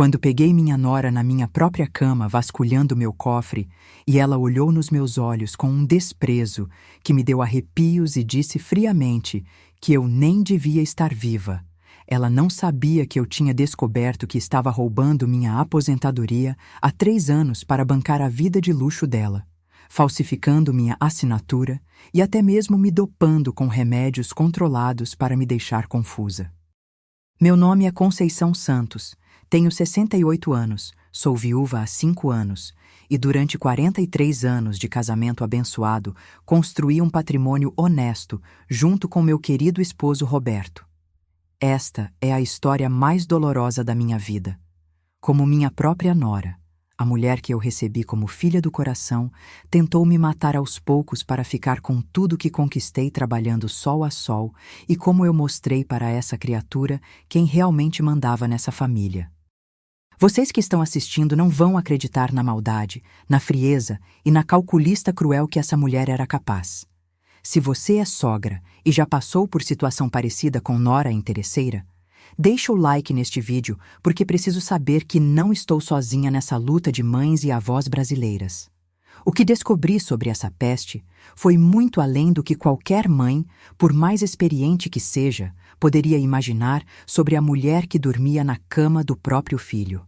Quando peguei minha nora na minha própria cama vasculhando meu cofre, e ela olhou nos meus olhos com um desprezo que me deu arrepios e disse friamente que eu nem devia estar viva. Ela não sabia que eu tinha descoberto que estava roubando minha aposentadoria há 3 anos para bancar a vida de luxo dela, falsificando minha assinatura e até mesmo me dopando com remédios controlados para me deixar confusa. Meu nome é Conceição Santos, tenho 68 anos, sou viúva há 5 anos e durante 43 anos de casamento abençoado construí um patrimônio honesto junto com meu querido esposo Roberto. Esta é a história mais dolorosa da minha vida. Como minha própria nora, a mulher que eu recebi como filha do coração, tentou me matar aos poucos para ficar com tudo que conquistei trabalhando sol a sol e como eu mostrei para essa criatura quem realmente mandava nessa família. Vocês que estão assistindo não vão acreditar na maldade, na frieza e na calculista cruel que essa mulher era capaz. Se você é sogra e já passou por situação parecida com nora interesseira, deixa o like neste vídeo porque preciso saber que não estou sozinha nessa luta de mães e avós brasileiras. O que descobri sobre essa peste foi muito além do que qualquer mãe, por mais experiente que seja, poderia imaginar sobre a mulher que dormia na cama do próprio filho.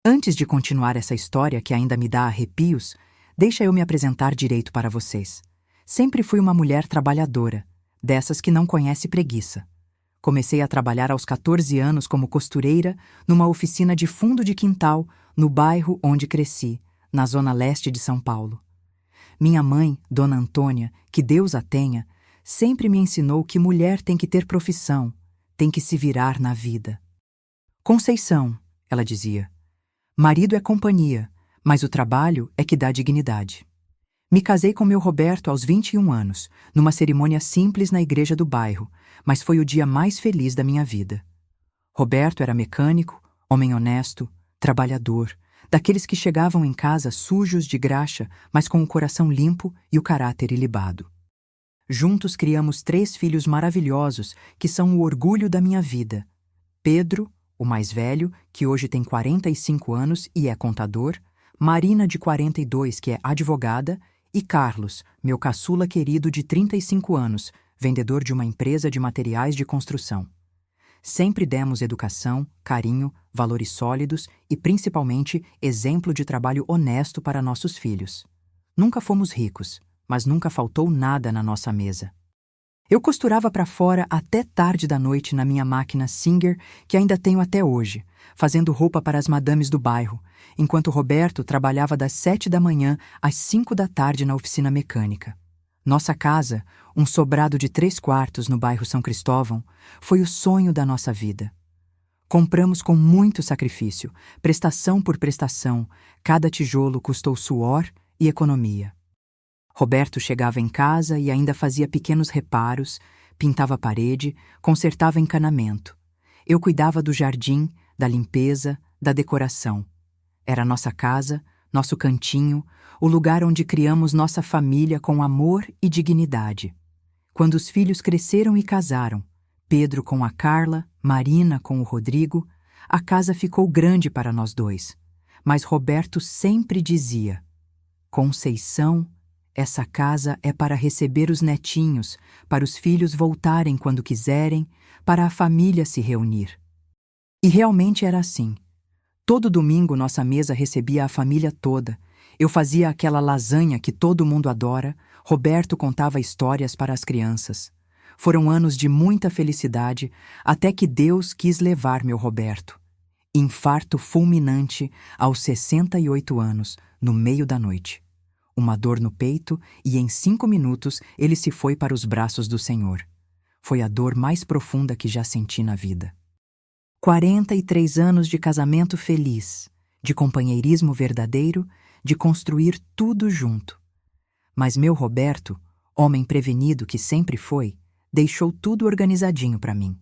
Antes de continuar essa história que ainda me dá arrepios, deixa eu me apresentar direito para vocês. Sempre fui uma mulher trabalhadora, dessas que não conhece preguiça. Comecei a trabalhar aos 14 anos como costureira numa oficina de fundo de quintal, no bairro onde cresci, na zona leste de São Paulo. Minha mãe, Dona Antônia, que Deus a tenha, sempre me ensinou que mulher tem que ter profissão, tem que se virar na vida. Conceição, ela dizia, marido é companhia, mas o trabalho é que dá dignidade. Me casei com meu Roberto aos 21 anos, numa cerimônia simples na igreja do bairro, mas foi o dia mais feliz da minha vida. Roberto era mecânico, homem honesto, trabalhador, daqueles que chegavam em casa sujos de graxa, mas com o coração limpo e o caráter ilibado. Juntos criamos 3 filhos maravilhosos que são o orgulho da minha vida. Pedro, o mais velho, que hoje tem 45 anos e é contador, Marina, de 42, que é advogada, e Carlos, meu caçula querido de 35 anos, vendedor de uma empresa de materiais de construção. Sempre demos educação, carinho, valores sólidos e, principalmente, exemplo de trabalho honesto para nossos filhos. Nunca fomos ricos, mas nunca faltou nada na nossa mesa. Eu costurava para fora até tarde da noite na minha máquina Singer, que ainda tenho até hoje, fazendo roupa para as madames do bairro, enquanto Roberto trabalhava das 7 da manhã às 5 da tarde na oficina mecânica. Nossa casa, um sobrado de 3 quartos no bairro São Cristóvão, foi o sonho da nossa vida. Compramos com muito sacrifício, prestação por prestação, cada tijolo custou suor e economia. Roberto chegava em casa e ainda fazia pequenos reparos, pintava a parede, consertava encanamento. Eu cuidava do jardim, da limpeza, da decoração. Era nossa casa, nosso cantinho, o lugar onde criamos nossa família com amor e dignidade. Quando os filhos cresceram e casaram, Pedro com a Carla, Marina com o Rodrigo, a casa ficou grande para nós dois. Mas Roberto sempre dizia: Conceição, essa casa é para receber os netinhos, para os filhos voltarem quando quiserem, para a família se reunir. E realmente era assim. Todo domingo nossa mesa recebia a família toda. Eu fazia aquela lasanha que todo mundo adora, Roberto contava histórias para as crianças. Foram anos de muita felicidade, até que Deus quis levar meu Roberto. Infarto fulminante aos 68 anos, no meio da noite. Uma dor no peito e em 5 minutos ele se foi para os braços do Senhor. Foi a dor mais profunda que já senti na vida. 43 anos de casamento feliz, de companheirismo verdadeiro, de construir tudo junto. Mas meu Roberto, homem prevenido que sempre foi, deixou tudo organizadinho para mim.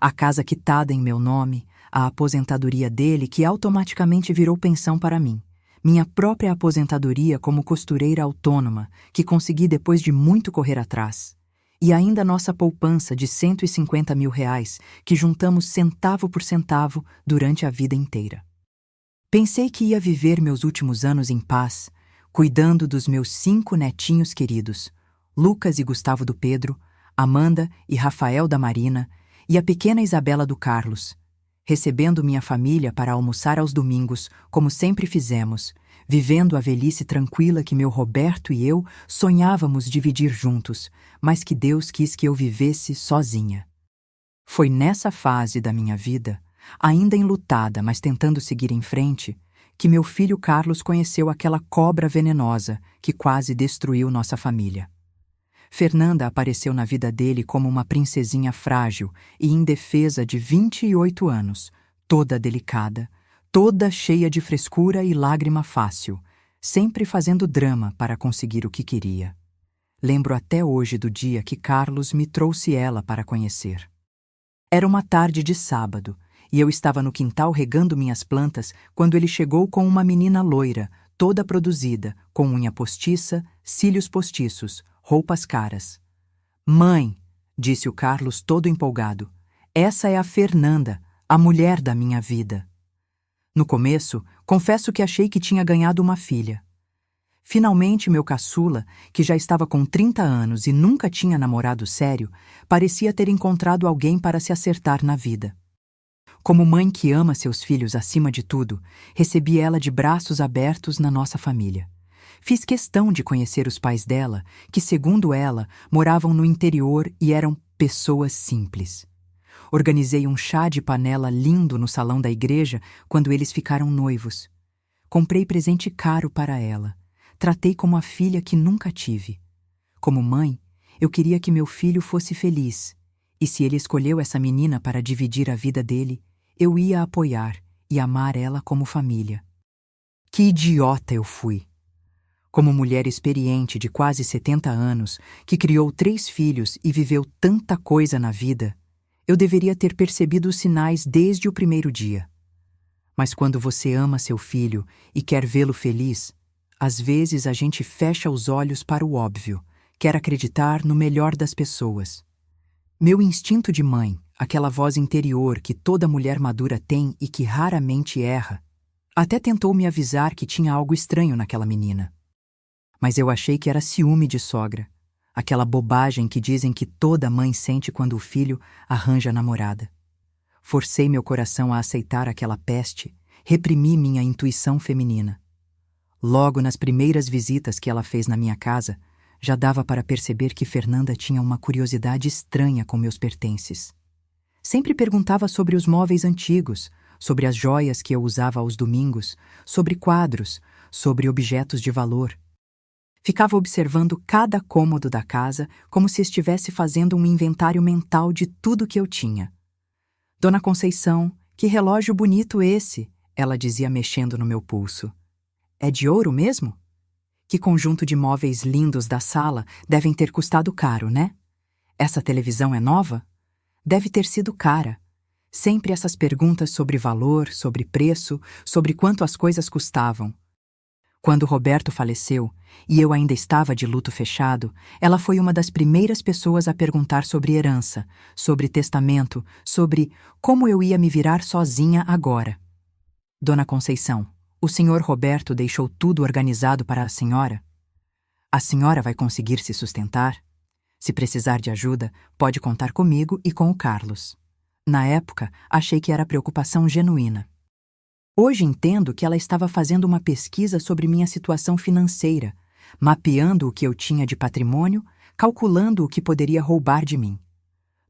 A casa quitada em meu nome, a aposentadoria dele que automaticamente virou pensão para mim. Minha própria aposentadoria como costureira autônoma, que consegui depois de muito correr atrás. E ainda nossa poupança de R$ 150 mil, que juntamos centavo por centavo durante a vida inteira. Pensei que ia viver meus últimos anos em paz, cuidando dos meus 5 netinhos queridos, Lucas e Gustavo do Pedro, Amanda e Rafael da Marina, e a pequena Isabela do Carlos, recebendo minha família para almoçar aos domingos, como sempre fizemos, vivendo a velhice tranquila que meu Roberto e eu sonhávamos dividir juntos, mas que Deus quis que eu vivesse sozinha. Foi nessa fase da minha vida, ainda enlutada, mas tentando seguir em frente, que meu filho Carlos conheceu aquela cobra venenosa que quase destruiu nossa família. Fernanda apareceu na vida dele como uma princesinha frágil e indefesa de 28 anos, toda delicada, toda cheia de frescura e lágrima fácil, sempre fazendo drama para conseguir o que queria. Lembro até hoje do dia que Carlos me trouxe ela para conhecer. Era uma tarde de sábado, e eu estava no quintal regando minhas plantas quando ele chegou com uma menina loira, toda produzida, com unha postiça, cílios postiços, roupas caras. "Mãe", disse o Carlos todo empolgado, "essa é a Fernanda, a mulher da minha vida." No começo, confesso que achei que tinha ganhado uma filha. Finalmente, meu caçula, que já estava com 30 anos e nunca tinha namorado sério, parecia ter encontrado alguém para se acertar na vida. Como mãe que ama seus filhos acima de tudo, recebi ela de braços abertos na nossa família. Fiz questão de conhecer os pais dela, que, segundo ela, moravam no interior e eram pessoas simples. Organizei um chá de panela lindo no salão da igreja quando eles ficaram noivos. Comprei presente caro para ela. Tratei como a filha que nunca tive. Como mãe, eu queria que meu filho fosse feliz, e se ele escolheu essa menina para dividir a vida dele, eu ia apoiar e amar ela como família. Que idiota eu fui! Como mulher experiente de quase 70 anos, que criou 3 filhos e viveu tanta coisa na vida, eu deveria ter percebido os sinais desde o primeiro dia. Mas quando você ama seu filho e quer vê-lo feliz, às vezes a gente fecha os olhos para o óbvio, quer acreditar no melhor das pessoas. Meu instinto de mãe, aquela voz interior que toda mulher madura tem e que raramente erra, até tentou me avisar que tinha algo estranho naquela menina. Mas eu achei que era ciúme de sogra, aquela bobagem que dizem que toda mãe sente quando o filho arranja namorada. Forcei meu coração a aceitar aquela peste, reprimi minha intuição feminina. Logo nas primeiras visitas que ela fez na minha casa, já dava para perceber que Fernanda tinha uma curiosidade estranha com meus pertences. Sempre perguntava sobre os móveis antigos, sobre as joias que eu usava aos domingos, sobre quadros, sobre objetos de valor. Ficava observando cada cômodo da casa como se estivesse fazendo um inventário mental de tudo que eu tinha. "Dona Conceição, que relógio bonito esse", ela dizia mexendo no meu pulso. "É de ouro mesmo? Que conjunto de móveis lindos da sala devem ter custado caro, né? Essa televisão é nova? Deve ter sido cara." Sempre essas perguntas sobre valor, sobre preço, sobre quanto as coisas custavam. Quando Roberto faleceu, e eu ainda estava de luto fechado, ela foi uma das primeiras pessoas a perguntar sobre herança, sobre testamento, sobre como eu ia me virar sozinha agora. "Dona Conceição, o senhor Roberto deixou tudo organizado para a senhora? A senhora vai conseguir se sustentar? Se precisar de ajuda, pode contar comigo e com o Carlos." Na época, achei que era preocupação genuína. Hoje entendo que ela estava fazendo uma pesquisa sobre minha situação financeira, mapeando o que eu tinha de patrimônio, calculando o que poderia roubar de mim.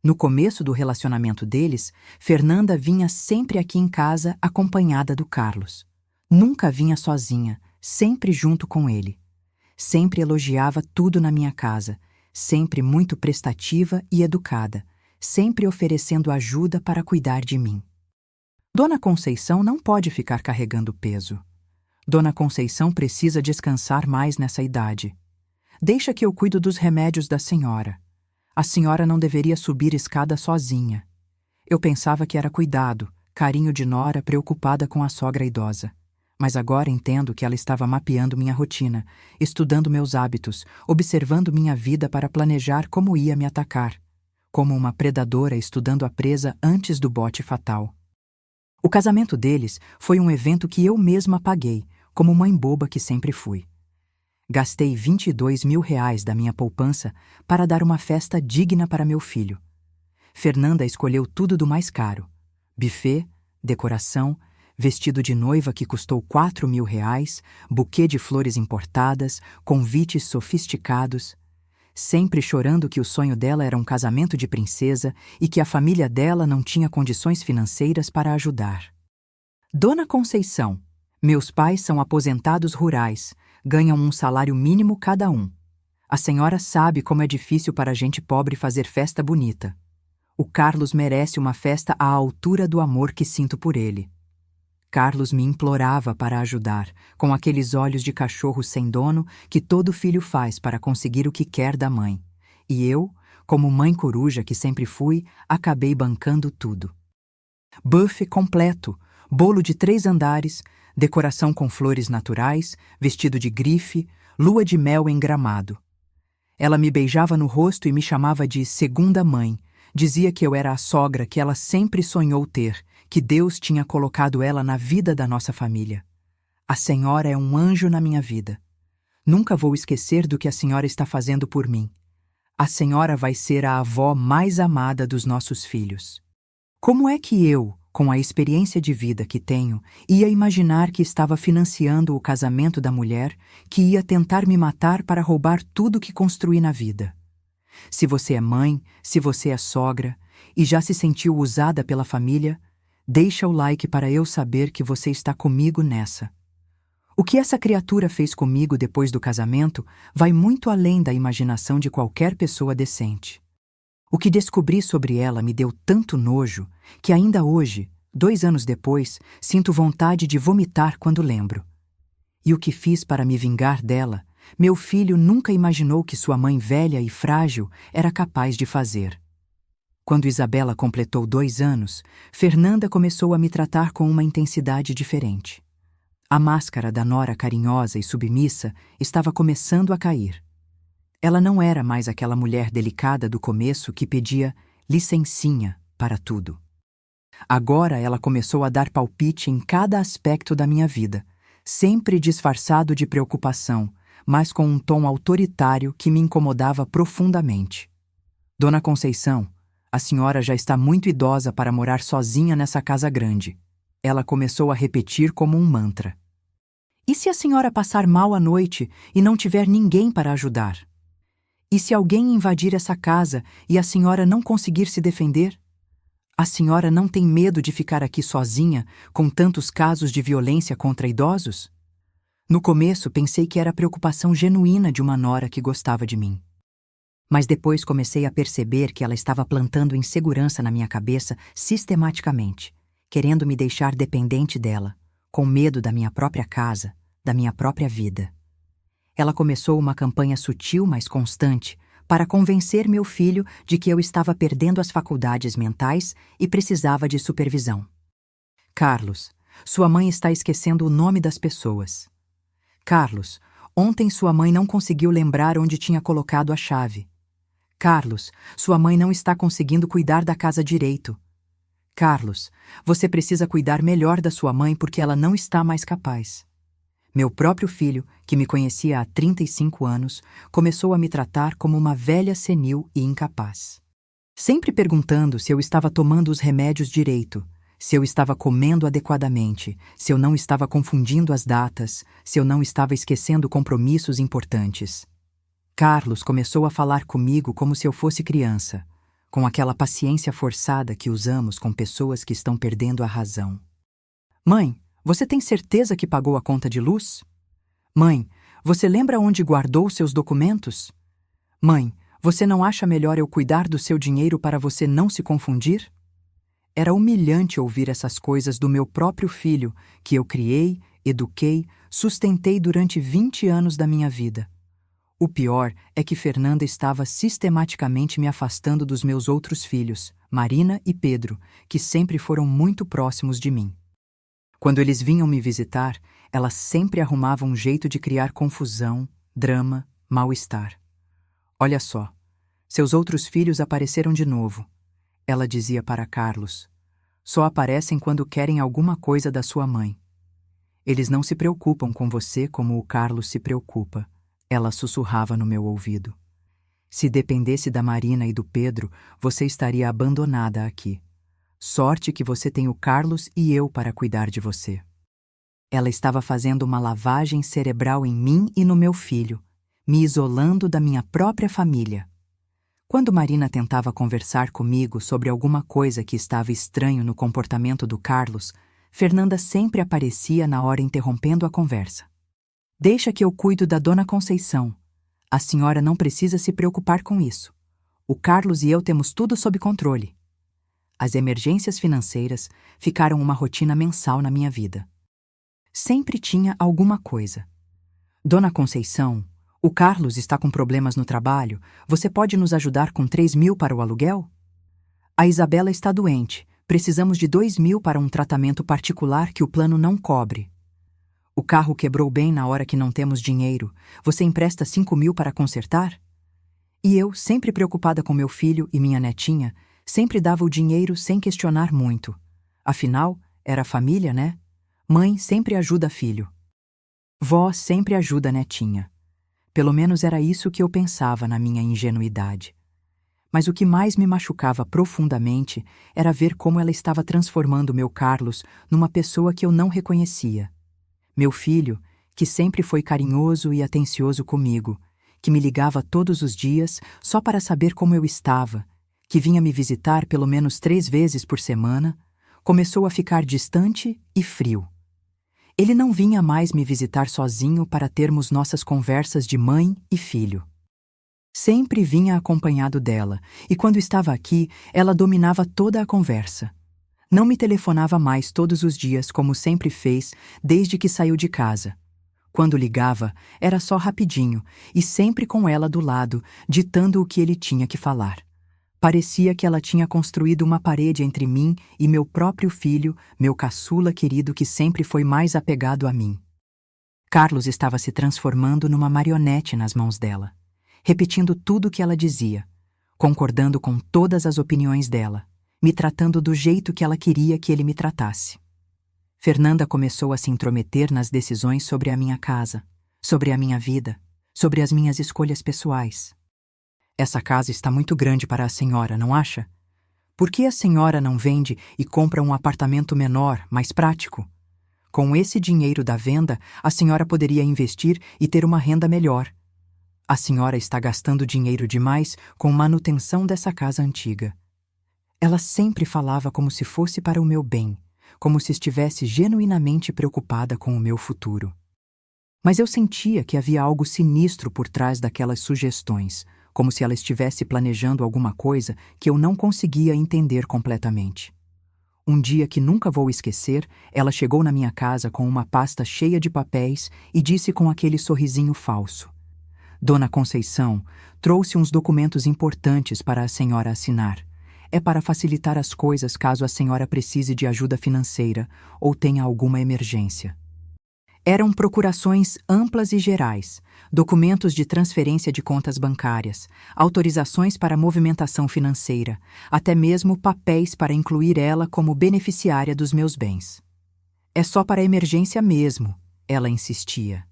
No começo do relacionamento deles, Fernanda vinha sempre aqui em casa acompanhada do Carlos. Nunca vinha sozinha, sempre junto com ele. Sempre elogiava tudo na minha casa, sempre muito prestativa e educada, sempre oferecendo ajuda para cuidar de mim. Dona Conceição não pode ficar carregando peso. Dona Conceição precisa descansar mais nessa idade. Deixa que eu cuido dos remédios da senhora. A senhora não deveria subir escada sozinha. Eu pensava que era cuidado, carinho de nora preocupada com a sogra idosa. Mas agora entendo que ela estava mapeando minha rotina, estudando meus hábitos, observando minha vida para planejar como ia me atacar, como uma predadora estudando a presa antes do bote fatal. O casamento deles foi um evento que eu mesma paguei, como mãe boba que sempre fui. Gastei R$ 22.000 da minha poupança para dar uma festa digna para meu filho. Fernanda escolheu tudo do mais caro: buffet, decoração, vestido de noiva que custou R$ 4.000, buquê de flores importadas, convites sofisticados, sempre chorando que o sonho dela era um casamento de princesa e que a família dela não tinha condições financeiras para ajudar. Dona Conceição, meus pais são aposentados rurais, ganham um salário mínimo cada um. A senhora sabe como é difícil para gente pobre fazer festa bonita. O Carlos merece uma festa à altura do amor que sinto por ele. Carlos me implorava para ajudar, com aqueles olhos de cachorro sem dono que todo filho faz para conseguir o que quer da mãe. E eu, como mãe coruja que sempre fui, acabei bancando tudo. Buffet completo, bolo de 3 andares, decoração com flores naturais, vestido de grife, lua de mel em Gramado. Ela me beijava no rosto e me chamava de segunda mãe. Dizia que eu era a sogra que ela sempre sonhou ter, que Deus tinha colocado ela na vida da nossa família. A senhora é um anjo na minha vida. Nunca vou esquecer do que a senhora está fazendo por mim. A senhora vai ser a avó mais amada dos nossos filhos. Como é que eu, com a experiência de vida que tenho, ia imaginar que estava financiando o casamento da mulher que ia tentar me matar para roubar tudo que construí na vida? Se você é mãe, se você é sogra e já se sentiu usada pela família, deixa o like para eu saber que você está comigo nessa. O que essa criatura fez comigo depois do casamento vai muito além da imaginação de qualquer pessoa decente. O que descobri sobre ela me deu tanto nojo que ainda hoje, 2 anos depois, sinto vontade de vomitar quando lembro. E o que fiz para me vingar dela, meu filho nunca imaginou que sua mãe velha e frágil era capaz de fazer. Quando Isabela completou 2 anos, Fernanda começou a me tratar com uma intensidade diferente. A máscara da nora carinhosa e submissa estava começando a cair. Ela não era mais aquela mulher delicada do começo que pedia licencinha para tudo. Agora ela começou a dar palpite em cada aspecto da minha vida, sempre disfarçado de preocupação, mas com um tom autoritário que me incomodava profundamente. Dona Conceição, a senhora já está muito idosa para morar sozinha nessa casa grande. Ela começou a repetir como um mantra. E se a senhora passar mal à noite e não tiver ninguém para ajudar? E se alguém invadir essa casa e a senhora não conseguir se defender? A senhora não tem medo de ficar aqui sozinha com tantos casos de violência contra idosos? No começo pensei que era preocupação genuína de uma nora que gostava de mim. Mas depois comecei a perceber que ela estava plantando insegurança na minha cabeça sistematicamente, querendo me deixar dependente dela, com medo da minha própria casa, da minha própria vida. Ela começou uma campanha sutil, mas constante, para convencer meu filho de que eu estava perdendo as faculdades mentais e precisava de supervisão. Carlos, sua mãe está esquecendo o nome das pessoas. Carlos, ontem sua mãe não conseguiu lembrar onde tinha colocado a chave. Carlos, sua mãe não está conseguindo cuidar da casa direito. Carlos, você precisa cuidar melhor da sua mãe porque ela não está mais capaz. Meu próprio filho, que me conhecia há 35 anos, começou a me tratar como uma velha senil e incapaz. Sempre perguntando se eu estava tomando os remédios direito, se eu estava comendo adequadamente, se eu não estava confundindo as datas, se eu não estava esquecendo compromissos importantes. Carlos começou a falar comigo como se eu fosse criança, com aquela paciência forçada que usamos com pessoas que estão perdendo a razão. Mãe, você tem certeza que pagou a conta de luz? Mãe, você lembra onde guardou seus documentos? Mãe, você não acha melhor eu cuidar do seu dinheiro para você não se confundir? Era humilhante ouvir essas coisas do meu próprio filho, que eu criei, eduquei, sustentei durante 20 anos da minha vida. O pior é que Fernanda estava sistematicamente me afastando dos meus outros filhos, Marina e Pedro, que sempre foram muito próximos de mim. Quando eles vinham me visitar, Ela sempre arrumava um jeito de criar confusão, drama, mal-estar. Olha só, seus outros filhos apareceram de novo. Ela dizia para Carlos. Só aparecem quando querem alguma coisa da sua mãe. Eles não se preocupam com você como o Carlos se preocupa. Ela sussurrava no meu ouvido. Se dependesse da Marina e do Pedro, você estaria abandonada aqui. Sorte que você tem o Carlos e eu para cuidar de você. Ela estava fazendo uma lavagem cerebral em mim e no meu filho, me isolando da minha própria família. Quando Marina tentava conversar comigo sobre alguma coisa que estava estranho no comportamento do Carlos, Fernanda sempre aparecia na hora interrompendo a conversa. Deixa que eu cuido da Dona Conceição. A senhora não precisa se preocupar com isso. O Carlos e eu temos tudo sob controle. As emergências financeiras ficaram uma rotina mensal na minha vida. Sempre tinha alguma coisa. Dona Conceição, o Carlos está com problemas no trabalho. Você pode nos ajudar com 3.000 para o aluguel? A Isabela está doente. Precisamos de 2.000 para um tratamento particular que o plano não cobre. O carro quebrou bem na hora que não temos dinheiro. Você empresta 5.000 para consertar? E eu, sempre preocupada com meu filho e minha netinha, sempre dava o dinheiro sem questionar muito. Afinal, era família, né? Mãe sempre ajuda filho. Vó sempre ajuda netinha. Pelo menos era isso que eu pensava na minha ingenuidade. Mas o que mais me machucava profundamente era ver como ela estava transformando meu Carlos numa pessoa que eu não reconhecia. Meu filho, que sempre foi carinhoso e atencioso comigo, que me ligava todos os dias só para saber como eu estava, que vinha me visitar pelo menos 3 vezes por semana, começou a ficar distante e frio. Ele não vinha mais me visitar sozinho para termos nossas conversas de mãe e filho. Sempre vinha acompanhado dela, e quando estava aqui, ela dominava toda a conversa. Não me telefonava mais todos os dias como sempre fez desde que saiu de casa. Quando ligava, era só rapidinho, e sempre com ela do lado, ditando o que ele tinha que falar. Parecia que ela tinha construído uma parede entre mim e meu próprio filho, meu caçula querido que sempre foi mais apegado a mim. Carlos estava se transformando numa marionete nas mãos dela, repetindo tudo o que ela dizia, concordando com todas as opiniões dela, me tratando do jeito que ela queria que ele me tratasse. Fernanda começou a se intrometer nas decisões sobre a minha casa, sobre a minha vida, sobre as minhas escolhas pessoais. Essa casa está muito grande para a senhora, não acha? Por que a senhora não vende e compra um apartamento menor, mais prático? Com esse dinheiro da venda, a senhora poderia investir e ter uma renda melhor. A senhora está gastando dinheiro demais com manutenção dessa casa antiga. Ela sempre falava como se fosse para o meu bem, como se estivesse genuinamente preocupada com o meu futuro. Mas eu sentia que havia algo sinistro por trás daquelas sugestões, como se ela estivesse planejando alguma coisa que eu não conseguia entender completamente. Um dia que nunca vou esquecer, ela chegou na minha casa com uma pasta cheia de papéis e disse com aquele sorrisinho falso: Dona Conceição, trouxe uns documentos importantes para a senhora assinar. É para facilitar as coisas caso a senhora precise de ajuda financeira ou tenha alguma emergência. Eram procurações amplas e gerais, documentos de transferência de contas bancárias, autorizações para movimentação financeira, até mesmo papéis para incluir ela como beneficiária dos meus bens. É só para emergência mesmo, ela insistia.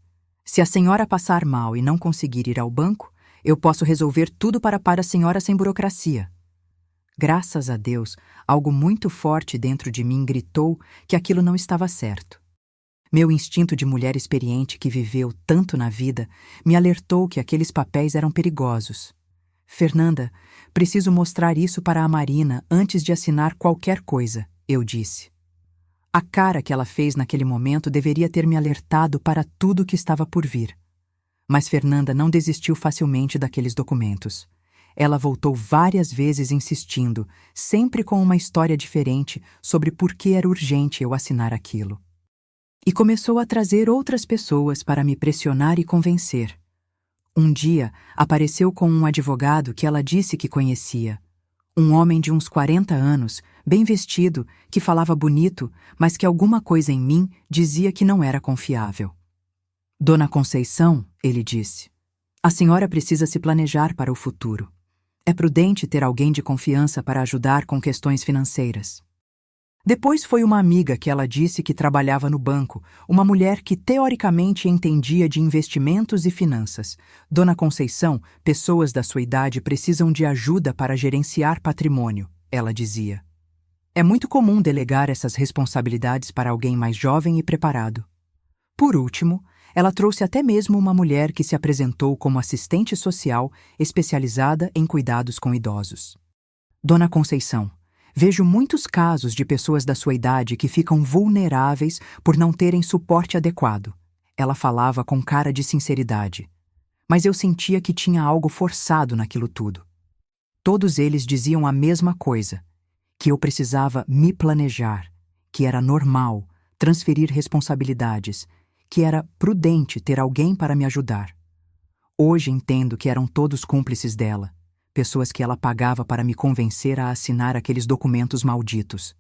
Se a senhora passar mal e não conseguir ir ao banco, eu posso resolver tudo para a senhora sem burocracia. Graças a Deus, algo muito forte dentro de mim gritou que aquilo não estava certo. Meu instinto de mulher experiente que viveu tanto na vida me alertou que aqueles papéis eram perigosos. Fernanda, preciso mostrar isso para a Marina antes de assinar qualquer coisa, eu disse. A cara que ela fez naquele momento deveria ter me alertado para tudo que estava por vir. Mas Fernanda não desistiu facilmente daqueles documentos. Ela voltou várias vezes insistindo, sempre com uma história diferente sobre por que era urgente eu assinar aquilo. E começou a trazer outras pessoas para me pressionar e convencer. Um dia, apareceu com um advogado que ela disse que conhecia. Um homem de uns 40 anos, bem vestido, que falava bonito, mas que alguma coisa em mim dizia que não era confiável. Dona Conceição, ele disse, a senhora precisa se planejar para o futuro. É prudente ter alguém de confiança para ajudar com questões financeiras. Depois foi uma amiga que ela disse que trabalhava no banco, uma mulher que teoricamente entendia de investimentos e finanças. Dona Conceição, pessoas da sua idade precisam de ajuda para gerenciar patrimônio, ela dizia. É muito comum delegar essas responsabilidades para alguém mais jovem e preparado. Por último, ela trouxe até mesmo uma mulher que se apresentou como assistente social especializada em cuidados com idosos. Dona Conceição, vejo muitos casos de pessoas da sua idade que ficam vulneráveis por não terem suporte adequado. Ela falava com cara de sinceridade. Mas eu sentia que tinha algo forçado naquilo tudo. Todos eles diziam a mesma coisa, que eu precisava me planejar, que era normal transferir responsabilidades, que era prudente ter alguém para me ajudar. Hoje entendo que eram todos cúmplices dela, pessoas que ela pagava para me convencer a assinar aqueles documentos malditos.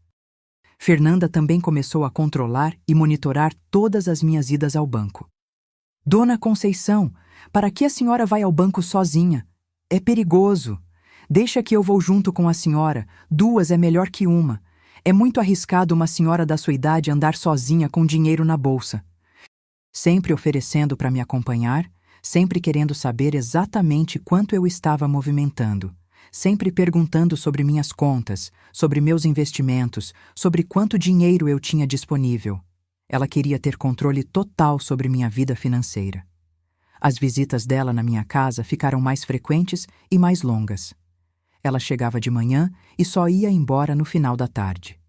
Fernanda também começou a controlar e monitorar todas as minhas idas ao banco. Dona Conceição, para que a senhora vai ao banco sozinha? É perigoso. Deixa que eu vou junto com a senhora, 2 é melhor que uma. É muito arriscado uma senhora da sua idade andar sozinha com dinheiro na bolsa. Sempre oferecendo para me acompanhar, sempre querendo saber exatamente quanto eu estava movimentando, sempre perguntando sobre minhas contas, sobre meus investimentos, sobre quanto dinheiro eu tinha disponível. Ela queria ter controle total sobre minha vida financeira. As visitas dela na minha casa ficaram mais frequentes e mais longas. Ela chegava de manhã e só ia embora no final da tarde.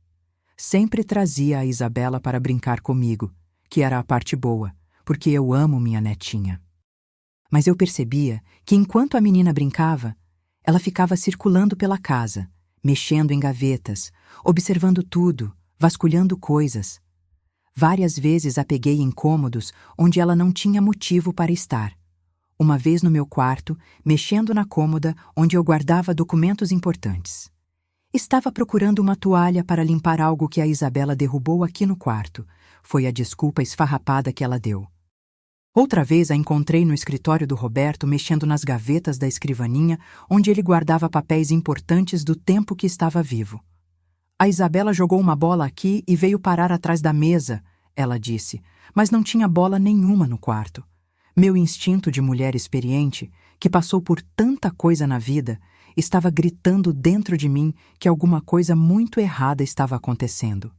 Sempre trazia a Isabela para brincar comigo, que era a parte boa, porque eu amo minha netinha. Mas eu percebia que enquanto a menina brincava, ela ficava circulando pela casa, mexendo em gavetas, observando tudo, vasculhando coisas. Várias vezes a peguei em cômodos onde ela não tinha motivo para estar. Uma vez no meu quarto, mexendo na cômoda onde eu guardava documentos importantes. Estava procurando uma toalha para limpar algo que a Isabela derrubou aqui no quarto. Foi a desculpa esfarrapada que ela deu. Outra vez a encontrei no escritório do Roberto mexendo nas gavetas da escrivaninha onde ele guardava papéis importantes do tempo que estava vivo. A Isabela jogou uma bola aqui e veio parar atrás da mesa, ela disse, mas não tinha bola nenhuma no quarto. Meu instinto de mulher experiente, que passou por tanta coisa na vida, estava gritando dentro de mim que alguma coisa muito errada estava acontecendo.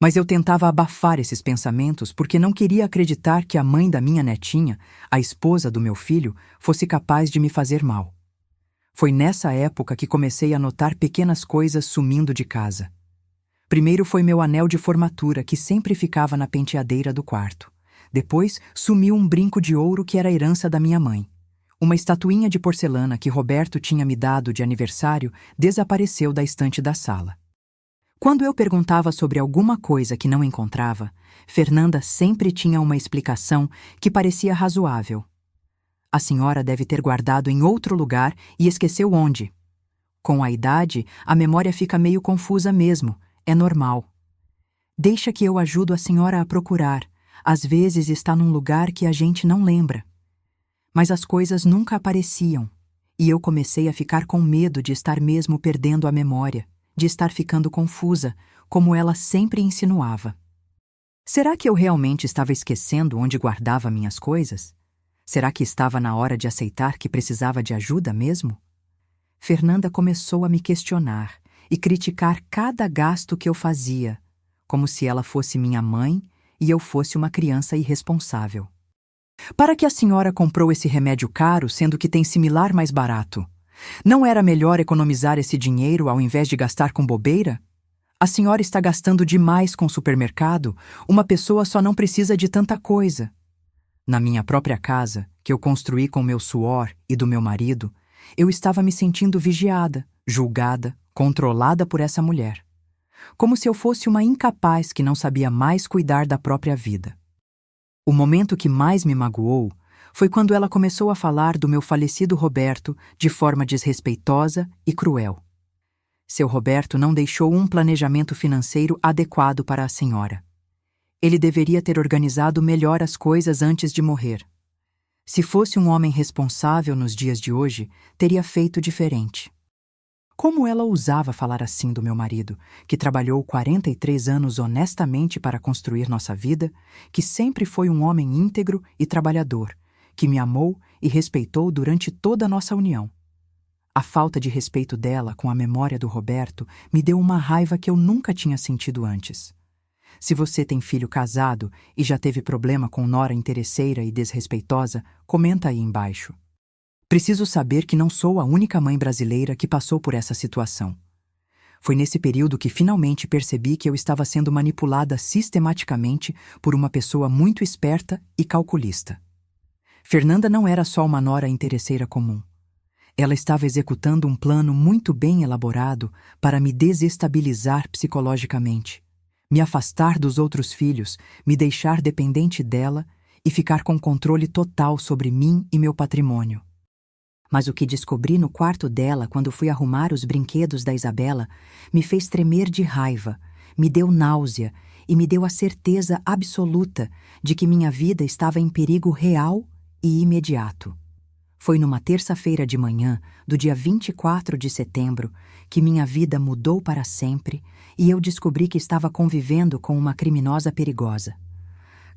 Mas eu tentava abafar esses pensamentos porque não queria acreditar que a mãe da minha netinha, a esposa do meu filho, fosse capaz de me fazer mal. Foi nessa época que comecei a notar pequenas coisas sumindo de casa. Primeiro foi meu anel de formatura, que sempre ficava na penteadeira do quarto. Depois sumiu um brinco de ouro que era a herança da minha mãe. Uma estatuinha de porcelana que Roberto tinha me dado de aniversário desapareceu da estante da sala. Quando eu perguntava sobre alguma coisa que não encontrava, Fernanda sempre tinha uma explicação que parecia razoável. A senhora deve ter guardado em outro lugar e esqueceu onde. Com a idade, a memória fica meio confusa mesmo, é normal. Deixa que eu ajudo a senhora a procurar. Às vezes está num lugar que a gente não lembra. Mas as coisas nunca apareciam, e eu comecei a ficar com medo de estar mesmo perdendo a memória, de estar ficando confusa, como ela sempre insinuava. Será que eu realmente estava esquecendo onde guardava minhas coisas? Será que estava na hora de aceitar que precisava de ajuda mesmo? Fernanda começou a me questionar e criticar cada gasto que eu fazia, como se ela fosse minha mãe e eu fosse uma criança irresponsável. Para que a senhora comprou esse remédio caro, sendo que tem similar mais barato? Não era melhor economizar esse dinheiro ao invés de gastar com bobeira? A senhora está gastando demais com o supermercado. Uma pessoa só não precisa de tanta coisa. Na minha própria casa, que eu construí com meu suor e do meu marido, eu estava me sentindo vigiada, julgada, controlada por essa mulher. Como se eu fosse uma incapaz que não sabia mais cuidar da própria vida. O momento que mais me magoou foi quando ela começou a falar do meu falecido Roberto de forma desrespeitosa e cruel. Seu Roberto não deixou um planejamento financeiro adequado para a senhora. Ele deveria ter organizado melhor as coisas antes de morrer. Se fosse um homem responsável nos dias de hoje, teria feito diferente. Como ela ousava falar assim do meu marido, que trabalhou 43 anos honestamente para construir nossa vida, que sempre foi um homem íntegro e trabalhador, que me amou e respeitou durante toda a nossa união. A falta de respeito dela com a memória do Roberto me deu uma raiva que eu nunca tinha sentido antes. Se você tem filho casado e já teve problema com nora interesseira e desrespeitosa, comenta aí embaixo. Preciso saber que não sou a única mãe brasileira que passou por essa situação. Foi nesse período que finalmente percebi que eu estava sendo manipulada sistematicamente por uma pessoa muito esperta e calculista. Fernanda não era só uma nora interesseira comum. Ela estava executando um plano muito bem elaborado para me desestabilizar psicologicamente, me afastar dos outros filhos, me deixar dependente dela e ficar com controle total sobre mim e meu patrimônio. Mas o que descobri no quarto dela quando fui arrumar os brinquedos da Isabela me fez tremer de raiva, me deu náusea e me deu a certeza absoluta de que minha vida estava em perigo real e imediato. Foi numa terça-feira de manhã, do dia 24 de setembro, que minha vida mudou para sempre e eu descobri que estava convivendo com uma criminosa perigosa.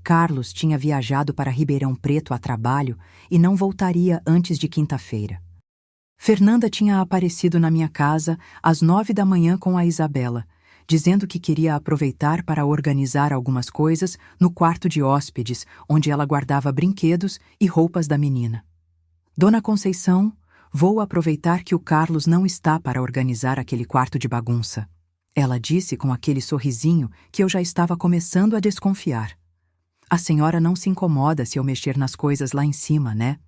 Carlos tinha viajado para Ribeirão Preto a trabalho e não voltaria antes de quinta-feira. Fernanda tinha aparecido na minha casa às 9 da manhã com a Isabela, dizendo que queria aproveitar para organizar algumas coisas no quarto de hóspedes, onde ela guardava brinquedos e roupas da menina. Dona Conceição, vou aproveitar que o Carlos não está para organizar aquele quarto de bagunça. Ela disse com aquele sorrisinho que eu já estava começando a desconfiar. A senhora não se incomoda se eu mexer nas coisas lá em cima, né?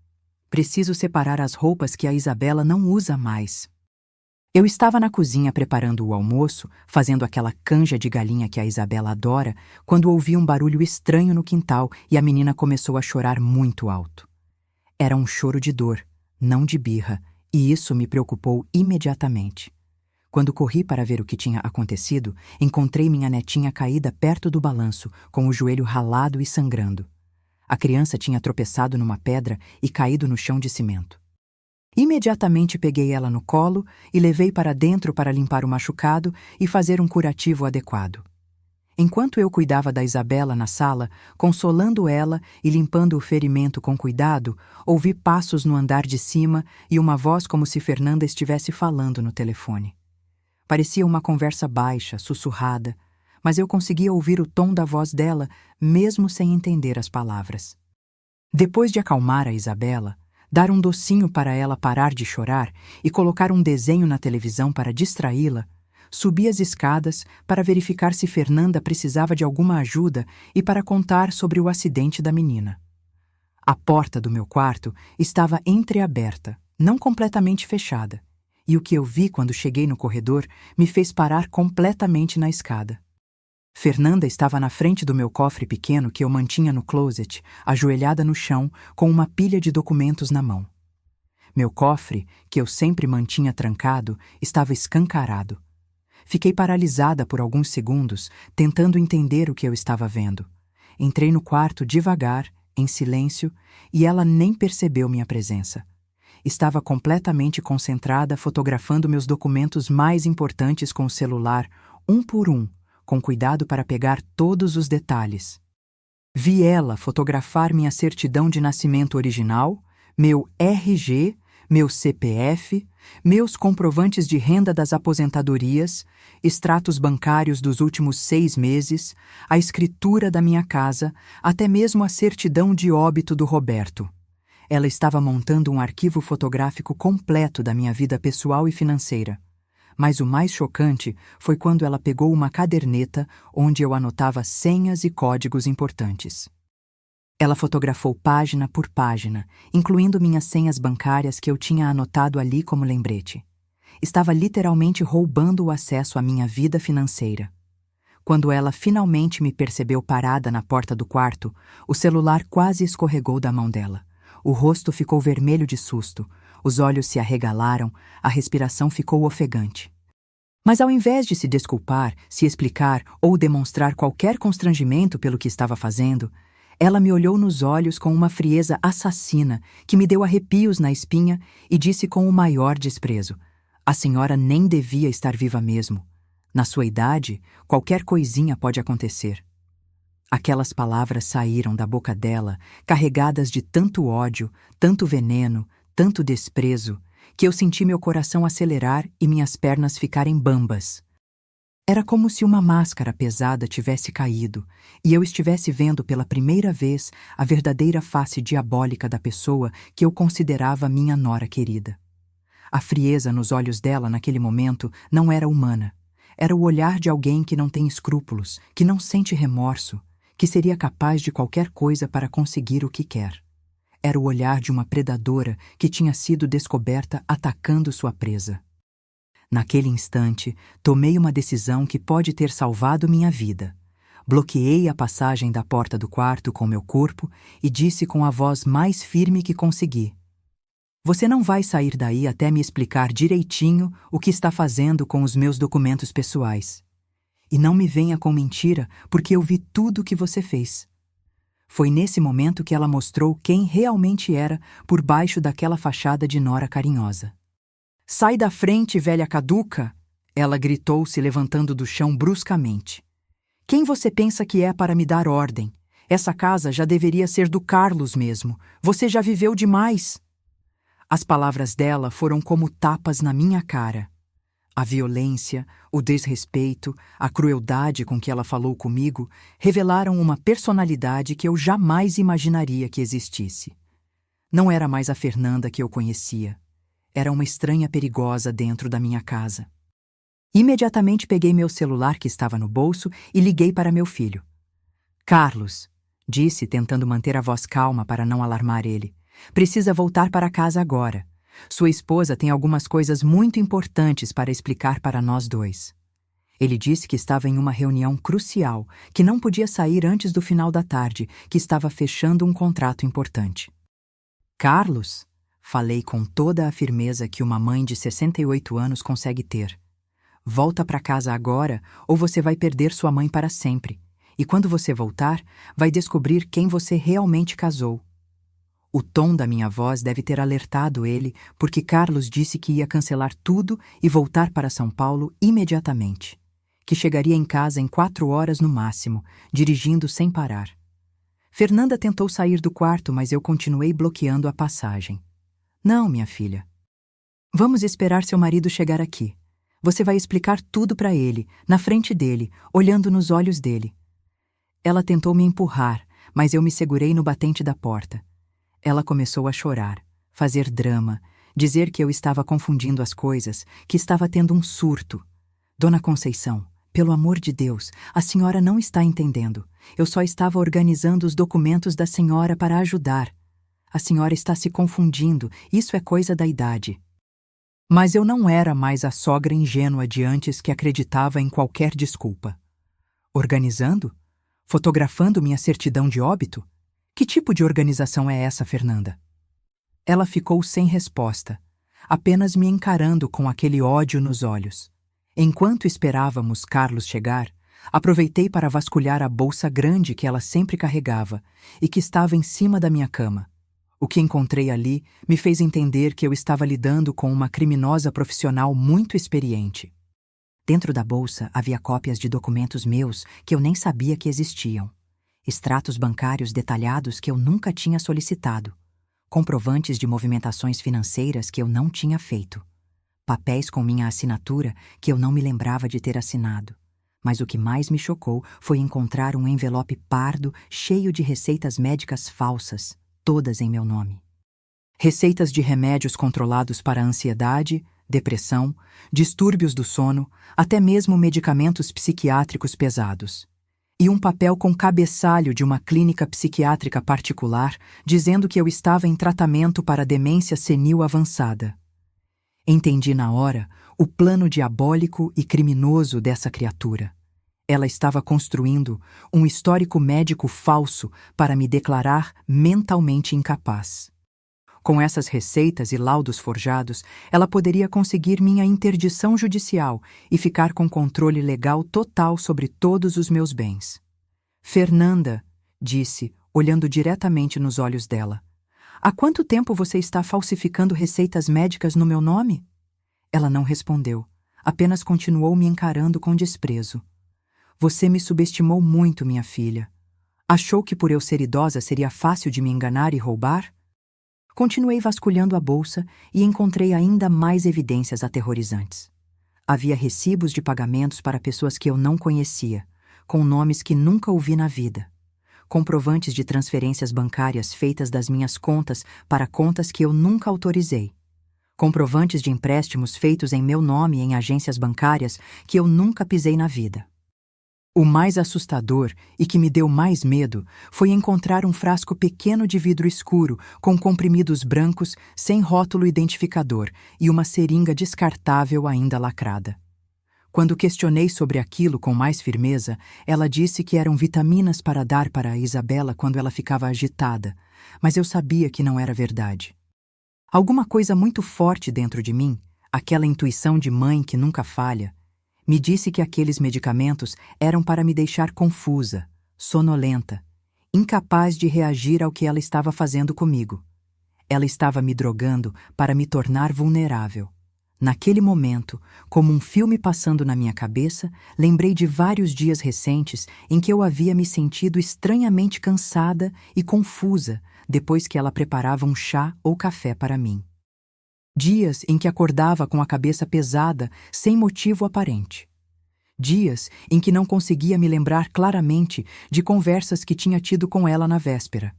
Preciso separar as roupas que a Isabela não usa mais. Eu estava na cozinha preparando o almoço, fazendo aquela canja de galinha que a Isabela adora, quando ouvi um barulho estranho no quintal e a menina começou a chorar muito alto. Era um choro de dor, não de birra, e isso me preocupou imediatamente. Quando corri para ver o que tinha acontecido, encontrei minha netinha caída perto do balanço, com o joelho ralado e sangrando. A criança tinha tropeçado numa pedra e caído no chão de cimento. Imediatamente peguei ela no colo e levei para dentro para limpar o machucado e fazer um curativo adequado. Enquanto eu cuidava da Isabela na sala, consolando ela e limpando o ferimento com cuidado, ouvi passos no andar de cima e uma voz como se Fernanda estivesse falando no telefone. Parecia uma conversa baixa, sussurrada, mas eu conseguia ouvir o tom da voz dela, mesmo sem entender as palavras. Depois de acalmar a Isabela, dar um docinho para ela parar de chorar e colocar um desenho na televisão para distraí-la, subi as escadas para verificar se Fernanda precisava de alguma ajuda e para contar sobre o acidente da menina. A porta do meu quarto estava entreaberta, não completamente fechada, e o que eu vi quando cheguei no corredor me fez parar completamente na escada. Fernanda estava na frente do meu cofre pequeno que eu mantinha no closet, ajoelhada no chão, com uma pilha de documentos na mão. Meu cofre, que eu sempre mantinha trancado, estava escancarado. Fiquei paralisada por alguns segundos, tentando entender o que eu estava vendo. Entrei no quarto devagar, em silêncio, e ela nem percebeu minha presença. Estava completamente concentrada fotografando meus documentos mais importantes com o celular, um por um, com cuidado para pegar todos os detalhes. Vi ela fotografar minha certidão de nascimento original, meu RG, meu CPF, meus comprovantes de renda das aposentadorias, extratos bancários dos últimos 6 meses, a escritura da minha casa, até mesmo a certidão de óbito do Roberto. Ela estava montando um arquivo fotográfico completo da minha vida pessoal e financeira. Mas o mais chocante foi quando ela pegou uma caderneta onde eu anotava senhas e códigos importantes. Ela fotografou página por página, incluindo minhas senhas bancárias que eu tinha anotado ali como lembrete. Estava literalmente roubando o acesso à minha vida financeira. Quando ela finalmente me percebeu parada na porta do quarto, o celular quase escorregou da mão dela. O rosto ficou vermelho de susto, os olhos se arregalaram, a respiração ficou ofegante. Mas ao invés de se desculpar, se explicar ou demonstrar qualquer constrangimento pelo que estava fazendo, ela me olhou nos olhos com uma frieza assassina que me deu arrepios na espinha e disse com o maior desprezo: "A senhora nem devia estar viva mesmo. Na sua idade, qualquer coisinha pode acontecer." Aquelas palavras saíram da boca dela, carregadas de tanto ódio, tanto veneno, tanto desprezo, que eu senti meu coração acelerar e minhas pernas ficarem bambas. Era como se uma máscara pesada tivesse caído e eu estivesse vendo pela primeira vez a verdadeira face diabólica da pessoa que eu considerava minha nora querida. A frieza nos olhos dela naquele momento não era humana. Era o olhar de alguém que não tem escrúpulos, que não sente remorso, que seria capaz de qualquer coisa para conseguir o que quer. Era o olhar de uma predadora que tinha sido descoberta atacando sua presa. Naquele instante, tomei uma decisão que pode ter salvado minha vida. Bloqueei a passagem da porta do quarto com meu corpo e disse com a voz mais firme que consegui: "Você não vai sair daí até me explicar direitinho o que está fazendo com os meus documentos pessoais. E não me venha com mentira, porque eu vi tudo o que você fez." Foi nesse momento que ela mostrou quem realmente era por baixo daquela fachada de nora carinhosa. "Sai da frente, velha caduca!" ela gritou, se levantando do chão bruscamente. "Quem você pensa que é para me dar ordem? Essa casa já deveria ser do Carlos mesmo. Você já viveu demais." As palavras dela foram como tapas na minha cara. A violência, o desrespeito, a crueldade com que ela falou comigo revelaram uma personalidade que eu jamais imaginaria que existisse. Não era mais a Fernanda que eu conhecia. Era uma estranha perigosa dentro da minha casa. Imediatamente peguei meu celular que estava no bolso e liguei para meu filho. "Carlos", disse, tentando manter a voz calma para não alarmar ele, "precisa voltar para casa agora. Sua esposa tem algumas coisas muito importantes para explicar para nós dois." Ele disse que estava em uma reunião crucial, que não podia sair antes do final da tarde, que estava fechando um contrato importante. "Carlos", falei com toda a firmeza que uma mãe de 68 anos consegue ter, "volta para casa agora ou você vai perder sua mãe para sempre. E quando você voltar, vai descobrir quem você realmente casou." O tom da minha voz deve ter alertado ele, porque Carlos disse que ia cancelar tudo e voltar para São Paulo imediatamente. Que chegaria em casa em 4 horas no máximo, dirigindo sem parar. Fernanda tentou sair do quarto, mas eu continuei bloqueando a passagem. "Não, minha filha. Vamos esperar seu marido chegar aqui. Você vai explicar tudo para ele, na frente dele, olhando nos olhos dele." Ela tentou me empurrar, mas eu me segurei no batente da porta. Ela começou a chorar, fazer drama, dizer que eu estava confundindo as coisas, que estava tendo um surto. "Dona Conceição, pelo amor de Deus, a senhora não está entendendo. Eu só estava organizando os documentos da senhora para ajudar. A senhora está se confundindo, isso é coisa da idade." Mas eu não era mais a sogra ingênua de antes que acreditava em qualquer desculpa. Organizando? Fotografando minha certidão de óbito? Que tipo de organização é essa, Fernanda? Ela ficou sem resposta, apenas me encarando com aquele ódio nos olhos. Enquanto esperávamos Carlos chegar, aproveitei para vasculhar a bolsa grande que ela sempre carregava e que estava em cima da minha cama. O que encontrei ali me fez entender que eu estava lidando com uma criminosa profissional muito experiente. Dentro da bolsa havia cópias de documentos meus que eu nem sabia que existiam. Extratos bancários detalhados que eu nunca tinha solicitado, comprovantes de movimentações financeiras que eu não tinha feito, papéis com minha assinatura que eu não me lembrava de ter assinado. Mas o que mais me chocou foi encontrar um envelope pardo cheio de receitas médicas falsas, todas em meu nome. Receitas de remédios controlados para ansiedade, depressão, distúrbios do sono, até mesmo medicamentos psiquiátricos pesados. E um papel com cabeçalho de uma clínica psiquiátrica particular dizendo que eu estava em tratamento para demência senil avançada. Entendi na hora o plano diabólico e criminoso dessa criatura. Ela estava construindo um histórico médico falso para me declarar mentalmente incapaz. Com essas receitas e laudos forjados, ela poderia conseguir minha interdição judicial e ficar com controle legal total sobre todos os meus bens. Fernanda, disse, olhando diretamente nos olhos dela, há quanto tempo você está falsificando receitas médicas no meu nome? Ela não respondeu, apenas continuou me encarando com desprezo. Você me subestimou muito, minha filha. Achou que por eu ser idosa seria fácil de me enganar e roubar? Continuei vasculhando a bolsa e encontrei ainda mais evidências aterrorizantes. Havia recibos de pagamentos para pessoas que eu não conhecia, com nomes que nunca ouvi na vida. Comprovantes de transferências bancárias feitas das minhas contas para contas que eu nunca autorizei. Comprovantes de empréstimos feitos em meu nome em agências bancárias que eu nunca pisei na vida. O mais assustador e que me deu mais medo foi encontrar um frasco pequeno de vidro escuro com comprimidos brancos sem rótulo identificador e uma seringa descartável ainda lacrada. Quando questionei sobre aquilo com mais firmeza, ela disse que eram vitaminas para dar para a Isabela quando ela ficava agitada, mas eu sabia que não era verdade. Alguma coisa muito forte dentro de mim, aquela intuição de mãe que nunca falha, me disse que aqueles medicamentos eram para me deixar confusa, sonolenta, incapaz de reagir ao que ela estava fazendo comigo. Ela estava me drogando para me tornar vulnerável. Naquele momento, como um filme passando na minha cabeça, lembrei de vários dias recentes em que eu havia me sentido estranhamente cansada e confusa depois que ela preparava um chá ou café para mim. Dias em que acordava com a cabeça pesada, sem motivo aparente. Dias em que não conseguia me lembrar claramente de conversas que tinha tido com ela na véspera.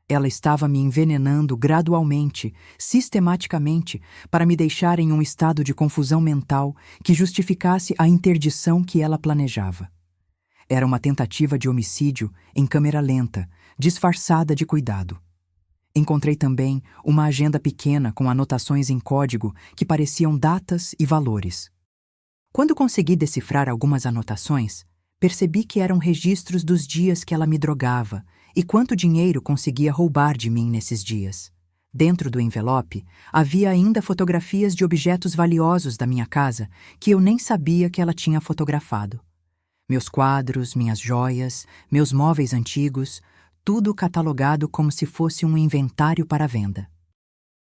Ela estava me envenenando gradualmente, sistematicamente, para me deixar em um estado de confusão mental que justificasse a interdição que ela planejava. Era uma tentativa de homicídio em câmera lenta, disfarçada de cuidado. Encontrei também uma agenda pequena com anotações em código que pareciam datas e valores. Quando consegui decifrar algumas anotações, percebi que eram registros dos dias que ela me drogava e quanto dinheiro conseguia roubar de mim nesses dias. Dentro do envelope, havia ainda fotografias de objetos valiosos da minha casa que eu nem sabia que ela tinha fotografado. Meus quadros, minhas joias, meus móveis antigos, tudo catalogado como se fosse um inventário para venda.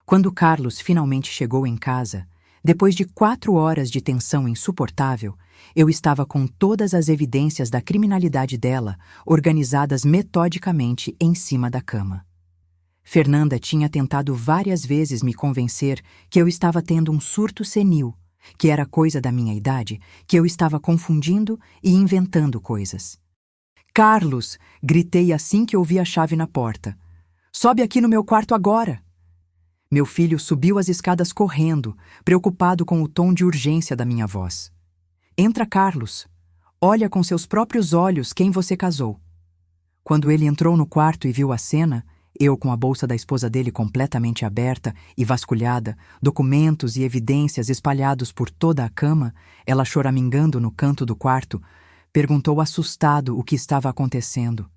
Quando Carlos finalmente chegou em casa, depois de 4 horas de tensão insuportável, eu estava com todas as evidências da criminalidade dela organizadas metodicamente em cima da cama. Fernanda tinha tentado várias vezes me convencer que eu estava tendo um surto senil, que era coisa da minha idade, que eu estava confundindo e inventando coisas. Carlos! Gritei assim que ouvi a chave na porta. Sobe aqui no meu quarto agora! Meu filho subiu as escadas correndo, preocupado com o tom de urgência da minha voz. Entra, Carlos. Olha com seus próprios olhos quem você casou. Quando ele entrou no quarto e viu a cena, eu com a bolsa da esposa dele completamente aberta e vasculhada, documentos e evidências espalhados por toda a cama, ela choramingando no canto do quarto, perguntou assustado o que estava acontecendo.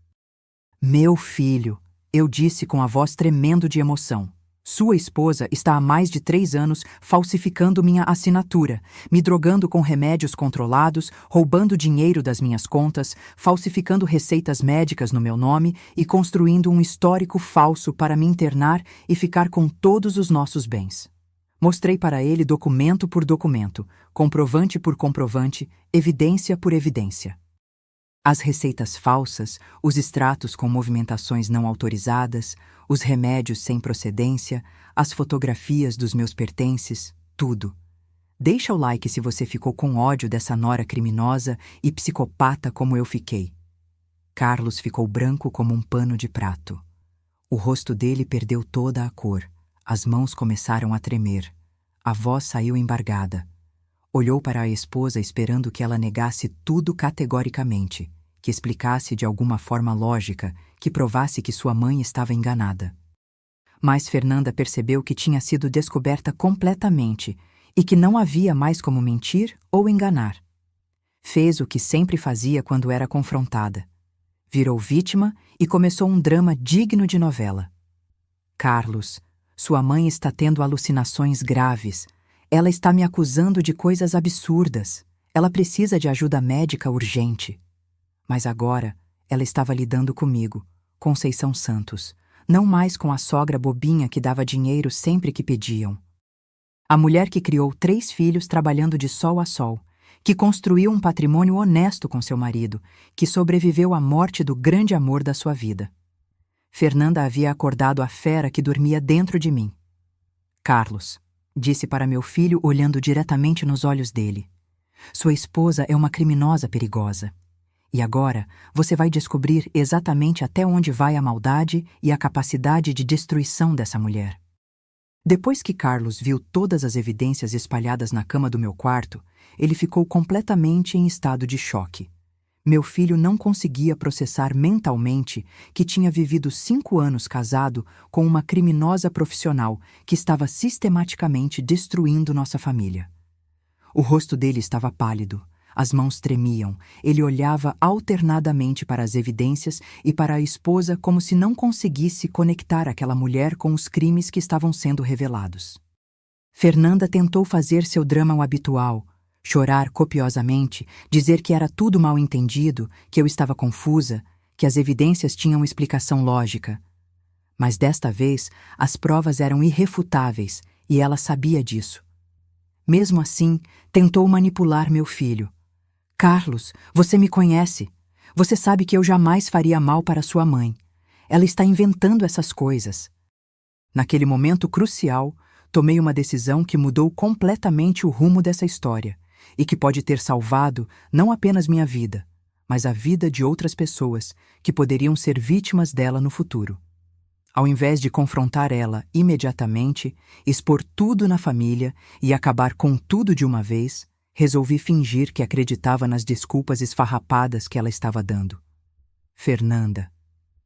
Meu filho, eu disse com a voz tremendo de emoção. Sua esposa está há mais de 3 anos falsificando minha assinatura, me drogando com remédios controlados, roubando dinheiro das minhas contas, falsificando receitas médicas no meu nome e construindo um histórico falso para me internar e ficar com todos os nossos bens. Mostrei para ele documento por documento, comprovante por comprovante, evidência por evidência. As receitas falsas, os extratos com movimentações não autorizadas, os remédios sem procedência, as fotografias dos meus pertences, tudo. Deixa o like se você ficou com ódio dessa nora criminosa e psicopata como eu fiquei. Carlos ficou branco como um pano de prato. O rosto dele perdeu toda a cor. As mãos começaram a tremer. A voz saiu embargada. Olhou para a esposa esperando que ela negasse tudo categoricamente, que explicasse de alguma forma lógica, que provasse que sua mãe estava enganada. Mas Fernanda percebeu que tinha sido descoberta completamente e que não havia mais como mentir ou enganar. Fez o que sempre fazia quando era confrontada. Virou vítima e começou um drama digno de novela. Carlos, Sua mãe está tendo alucinações graves. Ela está me acusando de coisas absurdas. Ela precisa de ajuda médica urgente. Mas agora, ela estava lidando comigo, Conceição Santos, não mais com a sogra bobinha que dava dinheiro sempre que pediam. A mulher que criou 3 filhos trabalhando de sol a sol, que construiu um patrimônio honesto com seu marido, que sobreviveu à morte do grande amor da sua vida. Fernanda havia acordado a fera que dormia dentro de mim. Carlos, disse para meu filho olhando diretamente nos olhos dele. Sua esposa é uma criminosa perigosa. E agora você vai descobrir exatamente até onde vai a maldade e a capacidade de destruição dessa mulher. Depois que Carlos viu todas as evidências espalhadas na cama do meu quarto, ele ficou completamente em estado de choque. Meu filho não conseguia processar mentalmente que tinha vivido 5 anos casado com uma criminosa profissional que estava sistematicamente destruindo nossa família. O rosto dele estava pálido, as mãos tremiam, ele olhava alternadamente para as evidências e para a esposa como se não conseguisse conectar aquela mulher com os crimes que estavam sendo revelados. Fernanda tentou fazer seu drama habitual, chorar copiosamente, dizer que era tudo mal entendido, que eu estava confusa, que as evidências tinham explicação lógica. Mas desta vez, as provas eram irrefutáveis e ela sabia disso. Mesmo assim, tentou manipular meu filho. Carlos, você me conhece. Você sabe que eu jamais faria mal para sua mãe. Ela está inventando essas coisas. Naquele momento crucial, tomei uma decisão que mudou completamente o rumo dessa história e que pode ter salvado não apenas minha vida, mas a vida de outras pessoas que poderiam ser vítimas dela no futuro. Ao invés de confrontar ela imediatamente, expor tudo na família e acabar com tudo de uma vez, resolvi fingir que acreditava nas desculpas esfarrapadas que ela estava dando. Fernanda,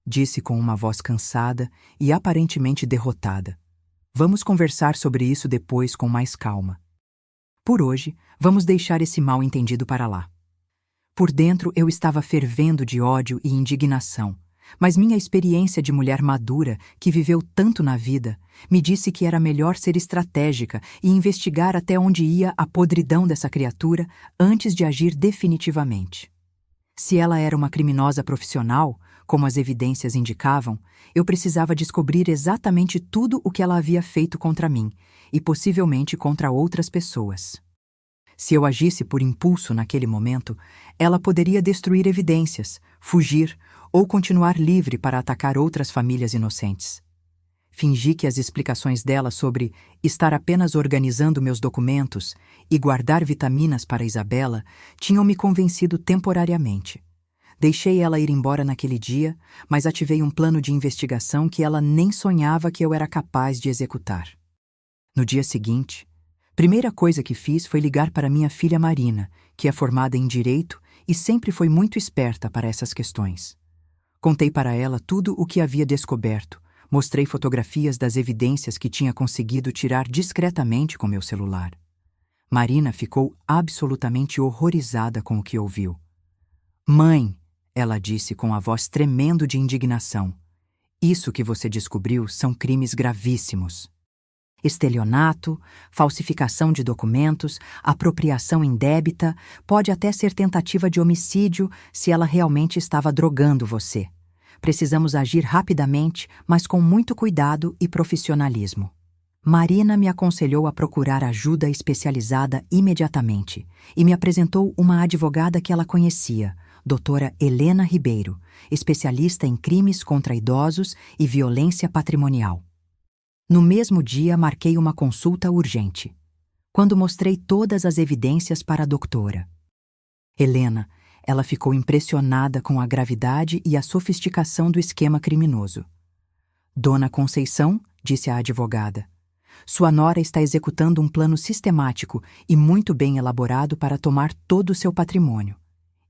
disse com uma voz cansada e aparentemente derrotada. Vamos conversar sobre isso depois com mais calma. Por hoje, vamos deixar esse mal-entendido para lá. Por dentro eu estava fervendo de ódio e indignação, mas minha experiência de mulher madura, que viveu tanto na vida, me disse que era melhor ser estratégica e investigar até onde ia a podridão dessa criatura antes de agir definitivamente. Se ela era uma criminosa profissional, como as evidências indicavam, eu precisava descobrir exatamente tudo o que ela havia feito contra mim e possivelmente contra outras pessoas. Se eu agisse por impulso naquele momento, ela poderia destruir evidências, fugir ou continuar livre para atacar outras famílias inocentes. Fingi que as explicações dela sobre estar apenas organizando meus documentos e guardar vitaminas para Isabela tinham me convencido temporariamente. Deixei ela ir embora naquele dia, mas ativei um plano de investigação que ela nem sonhava que eu era capaz de executar. No dia seguinte, primeira coisa que fiz foi ligar para minha filha Marina, que é formada em Direito e sempre foi muito esperta para essas questões. Contei para ela tudo o que havia descoberto, mostrei fotografias das evidências que tinha conseguido tirar discretamente com meu celular. Marina ficou absolutamente horrorizada com o que ouviu. Mãe, ela disse com a voz tremendo de indignação, isso que você descobriu são crimes gravíssimos. Estelionato, falsificação de documentos, apropriação indébita, pode até ser tentativa de homicídio se ela realmente estava drogando você. Precisamos agir rapidamente, mas com muito cuidado e profissionalismo. Marina me aconselhou a procurar ajuda especializada imediatamente e me apresentou uma advogada que ela conhecia, doutora Helena Ribeiro, especialista em crimes contra idosos e violência patrimonial. No mesmo dia, marquei uma consulta urgente. Quando mostrei todas as evidências para a doutora Helena, ela ficou impressionada com a gravidade e a sofisticação do esquema criminoso. Dona Conceição, disse a advogada, sua nora está executando um plano sistemático e muito bem elaborado para tomar todo o seu patrimônio.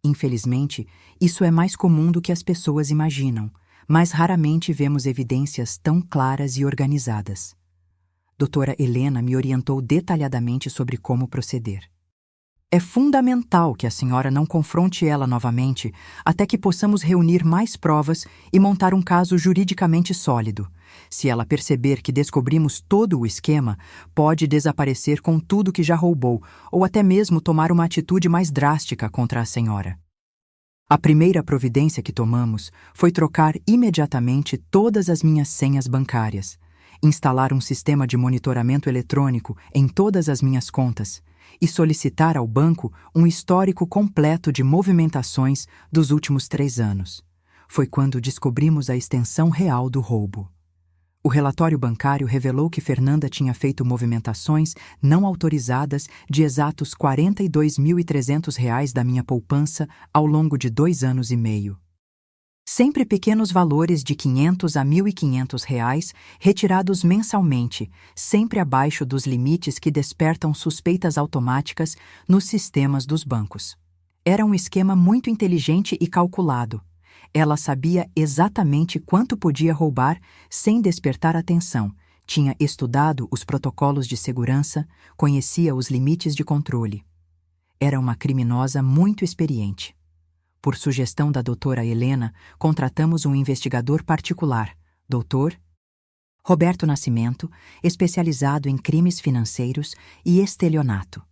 Infelizmente, isso é mais comum do que as pessoas imaginam, mas raramente vemos evidências tão claras e organizadas. Doutora Helena me orientou detalhadamente sobre como proceder. É fundamental que a senhora não confronte ela novamente até que possamos reunir mais provas e montar um caso juridicamente sólido. Se ela perceber que descobrimos todo o esquema, pode desaparecer com tudo que já roubou ou até mesmo tomar uma atitude mais drástica contra a senhora. A primeira providência que tomamos foi trocar imediatamente todas as minhas senhas bancárias, instalar um sistema de monitoramento eletrônico em todas as minhas contas e solicitar ao banco um histórico completo de movimentações dos últimos 3 anos. Foi quando descobrimos a extensão real do roubo. O relatório bancário revelou que Fernanda tinha feito movimentações não autorizadas de exatos R$ 42.300 da minha poupança ao longo de 2 anos e meio. Sempre pequenos valores de R$ 500 a R$ 1.500 retirados mensalmente, sempre abaixo dos limites que despertam suspeitas automáticas nos sistemas dos bancos. Era um esquema muito inteligente e calculado. Ela sabia exatamente quanto podia roubar sem despertar atenção, tinha estudado os protocolos de segurança, conhecia os limites de controle. Era uma criminosa muito experiente. Por sugestão da doutora Helena, contratamos um investigador particular, Dr. Roberto Nascimento, especializado em crimes financeiros e estelionato.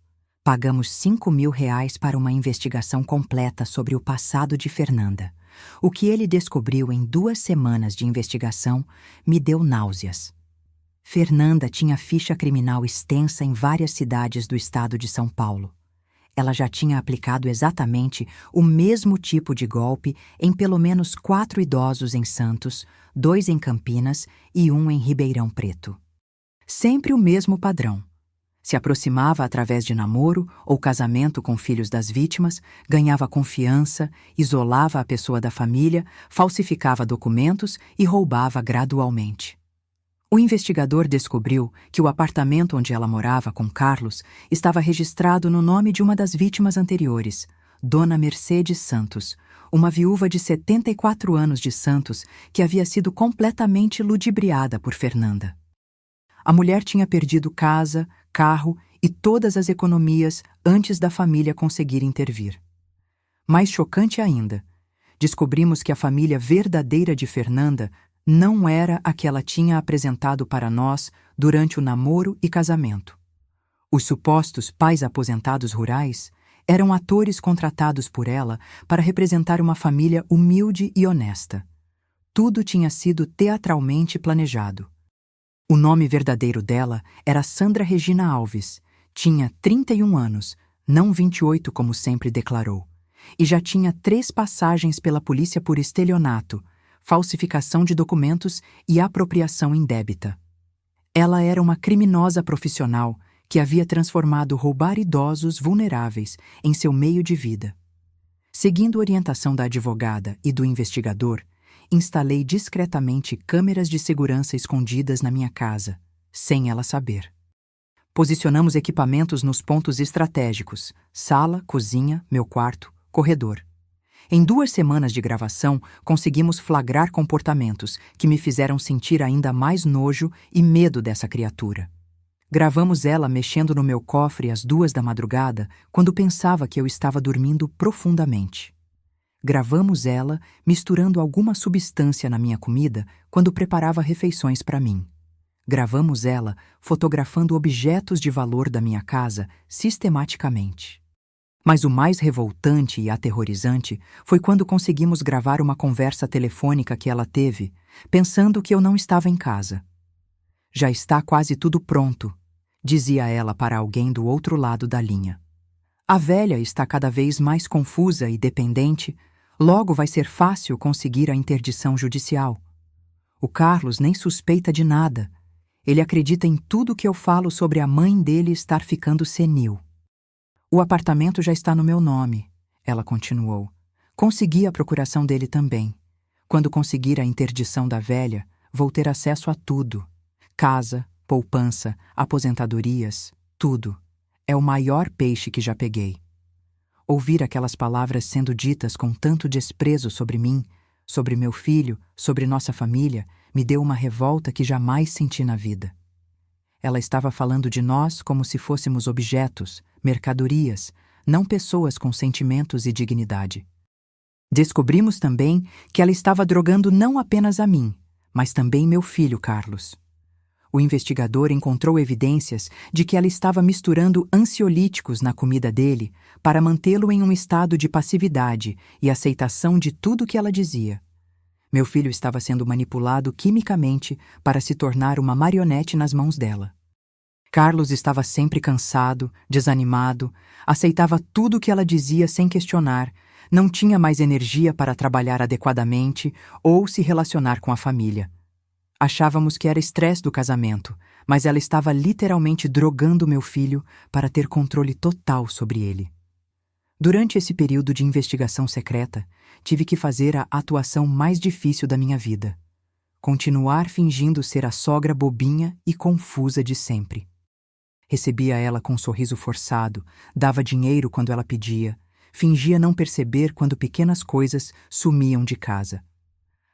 Pagamos R$ 5.000 para uma investigação completa sobre o passado de Fernanda. O que ele descobriu em 2 semanas de investigação me deu náuseas. Fernanda tinha ficha criminal extensa em várias cidades do estado de São Paulo. Ela já tinha aplicado exatamente o mesmo tipo de golpe em pelo menos 4 idosos em Santos, 2 em Campinas e 1 em Ribeirão Preto. Sempre o mesmo padrão. Se aproximava através de namoro ou casamento com filhos das vítimas, ganhava confiança, isolava a pessoa da família, falsificava documentos e roubava gradualmente. O investigador descobriu que o apartamento onde ela morava com Carlos estava registrado no nome de uma das vítimas anteriores, Dona Mercedes Santos, uma viúva de 74 anos de Santos que havia sido completamente ludibriada por Fernanda. A mulher tinha perdido casa, carro e todas as economias antes da família conseguir intervir. Mais chocante ainda, descobrimos que a família verdadeira de Fernanda não era a que ela tinha apresentado para nós durante o namoro e casamento. Os supostos pais aposentados rurais eram atores contratados por ela para representar uma família humilde e honesta. Tudo tinha sido teatralmente planejado. O nome verdadeiro dela era Sandra Regina Alves, tinha 31 anos, não 28 como sempre declarou, e já tinha 3 passagens pela polícia por estelionato, falsificação de documentos e apropriação indébita. Ela era uma criminosa profissional que havia transformado roubar idosos vulneráveis em seu meio de vida. Seguindo a orientação da advogada e do investigador, instalei discretamente câmeras de segurança escondidas na minha casa, sem ela saber. Posicionamos equipamentos nos pontos estratégicos: sala, cozinha, meu quarto, corredor. Em 2 semanas de gravação, conseguimos flagrar comportamentos que me fizeram sentir ainda mais nojo e medo dessa criatura. Gravamos ela mexendo no meu cofre às 2 da madrugada, quando pensava que eu estava dormindo profundamente. Gravamos ela misturando alguma substância na minha comida quando preparava refeições para mim. Gravamos ela fotografando objetos de valor da minha casa sistematicamente. Mas o mais revoltante e aterrorizante foi quando conseguimos gravar uma conversa telefônica que ela teve, pensando que eu não estava em casa. Já está quase tudo pronto, dizia ela para alguém do outro lado da linha. A velha está cada vez mais confusa e dependente, logo vai ser fácil conseguir a interdição judicial. O Carlos nem suspeita de nada. Ele acredita em tudo que eu falo sobre a mãe dele estar ficando senil. O apartamento já está no meu nome, ela continuou. Consegui a procuração dele também. Quando conseguir a interdição da velha, vou ter acesso a tudo. Casa, poupança, aposentadorias, tudo. É o maior peixe que já peguei. Ouvir aquelas palavras sendo ditas com tanto desprezo sobre mim, sobre meu filho, sobre nossa família, me deu uma revolta que jamais senti na vida. Ela estava falando de nós como se fôssemos objetos, mercadorias, não pessoas com sentimentos e dignidade. Descobrimos também que ela estava drogando não apenas a mim, mas também meu filho Carlos. O investigador encontrou evidências de que ela estava misturando ansiolíticos na comida dele para mantê-lo em um estado de passividade e aceitação de tudo que ela dizia. Meu filho estava sendo manipulado quimicamente para se tornar uma marionete nas mãos dela. Carlos estava sempre cansado, desanimado, aceitava tudo o que ela dizia sem questionar, não tinha mais energia para trabalhar adequadamente ou se relacionar com a família. Achávamos que era estresse do casamento, mas ela estava literalmente drogando meu filho para ter controle total sobre ele. Durante esse período de investigação secreta, tive que fazer a atuação mais difícil da minha vida. Continuar fingindo ser a sogra bobinha e confusa de sempre. Recebia ela com um sorriso forçado, dava dinheiro quando ela pedia, fingia não perceber quando pequenas coisas sumiam de casa.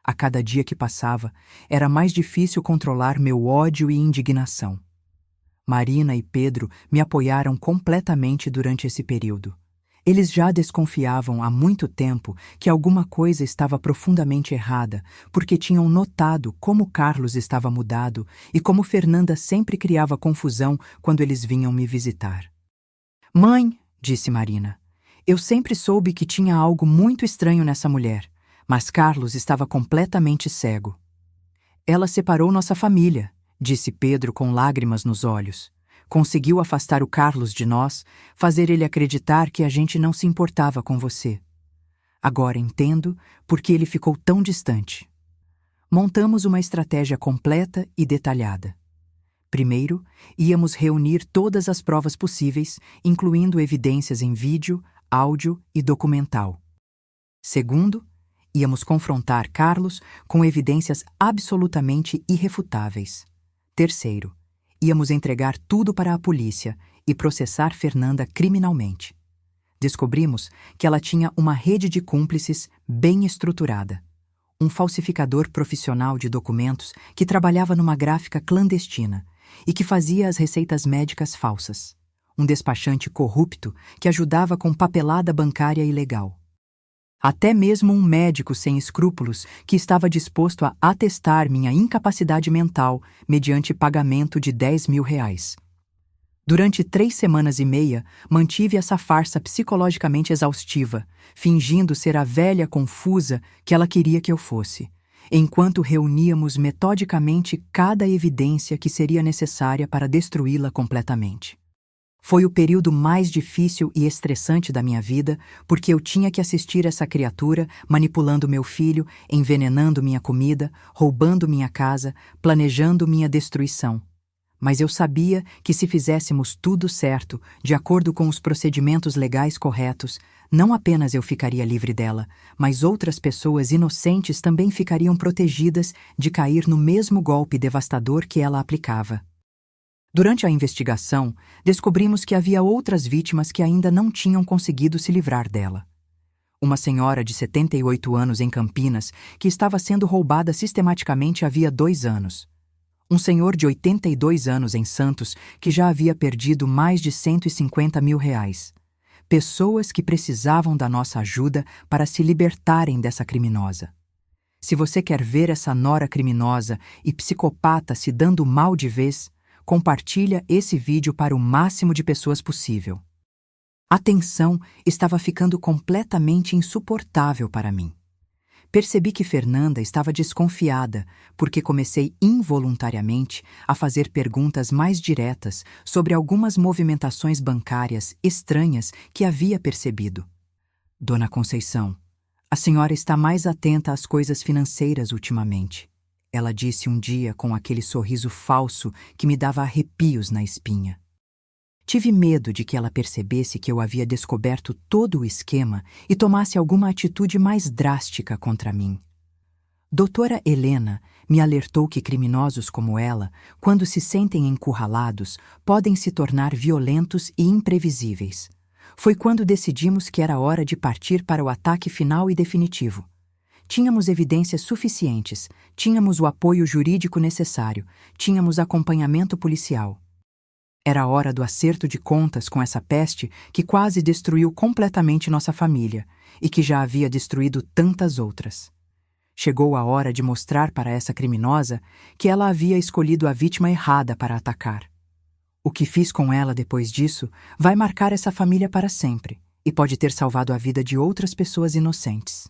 A cada dia que passava, era mais difícil controlar meu ódio e indignação. Marina e Pedro me apoiaram completamente durante esse período. Eles já desconfiavam há muito tempo que alguma coisa estava profundamente errada, porque tinham notado como Carlos estava mudado e como Fernanda sempre criava confusão quando eles vinham me visitar. "Mãe", disse Marina, "eu sempre soube que tinha algo muito estranho nessa mulher. Mas Carlos estava completamente cego." "Ela separou nossa família", disse Pedro com lágrimas nos olhos. "Conseguiu afastar o Carlos de nós, fazer ele acreditar que a gente não se importava com você. Agora entendo por que ele ficou tão distante." Montamos uma estratégia completa e detalhada. Primeiro, íamos reunir todas as provas possíveis, incluindo evidências em vídeo, áudio e documental. Segundo, íamos confrontar Carlos com evidências absolutamente irrefutáveis. Terceiro, íamos entregar tudo para a polícia e processar Fernanda criminalmente. Descobrimos que ela tinha uma rede de cúmplices bem estruturada. Um falsificador profissional de documentos que trabalhava numa gráfica clandestina e que fazia as receitas médicas falsas. Um despachante corrupto que ajudava com papelada bancária ilegal. Até mesmo um médico sem escrúpulos que estava disposto a atestar minha incapacidade mental mediante pagamento de R$10.000. Durante 3 semanas e meia, mantive essa farsa psicologicamente exaustiva, fingindo ser a velha confusa que ela queria que eu fosse, enquanto reuníamos metodicamente cada evidência que seria necessária para destruí-la completamente. Foi o período mais difícil e estressante da minha vida, porque eu tinha que assistir essa criatura manipulando meu filho, envenenando minha comida, roubando minha casa, planejando minha destruição. Mas eu sabia que se fizéssemos tudo certo, de acordo com os procedimentos legais corretos, não apenas eu ficaria livre dela, mas outras pessoas inocentes também ficariam protegidas de cair no mesmo golpe devastador que ela aplicava. Durante a investigação, descobrimos que havia outras vítimas que ainda não tinham conseguido se livrar dela. Uma senhora de 78 anos em Campinas que estava sendo roubada sistematicamente havia 2 anos. Um senhor de 82 anos em Santos que já havia perdido mais de R$150.000. Pessoas que precisavam da nossa ajuda para se libertarem dessa criminosa. Se você quer ver essa nora criminosa e psicopata se dando mal de vez, compartilha esse vídeo para o máximo de pessoas possível. A tensão estava ficando completamente insuportável para mim. Percebi que Fernanda estava desconfiada, porque comecei involuntariamente a fazer perguntas mais diretas sobre algumas movimentações bancárias estranhas que havia percebido. "Dona Conceição, a senhora está mais atenta às coisas financeiras ultimamente", ela disse um dia com aquele sorriso falso que me dava arrepios na espinha. Tive medo de que ela percebesse que eu havia descoberto todo o esquema e tomasse alguma atitude mais drástica contra mim. Doutora Helena me alertou que criminosos como ela, quando se sentem encurralados, podem se tornar violentos e imprevisíveis. Foi quando decidimos que era hora de partir para o ataque final e definitivo. Tínhamos evidências suficientes, tínhamos o apoio jurídico necessário, tínhamos acompanhamento policial. Era a hora do acerto de contas com essa peste que quase destruiu completamente nossa família e que já havia destruído tantas outras. Chegou a hora de mostrar para essa criminosa que ela havia escolhido a vítima errada para atacar. O que fiz com ela depois disso vai marcar essa família para sempre e pode ter salvado a vida de outras pessoas inocentes.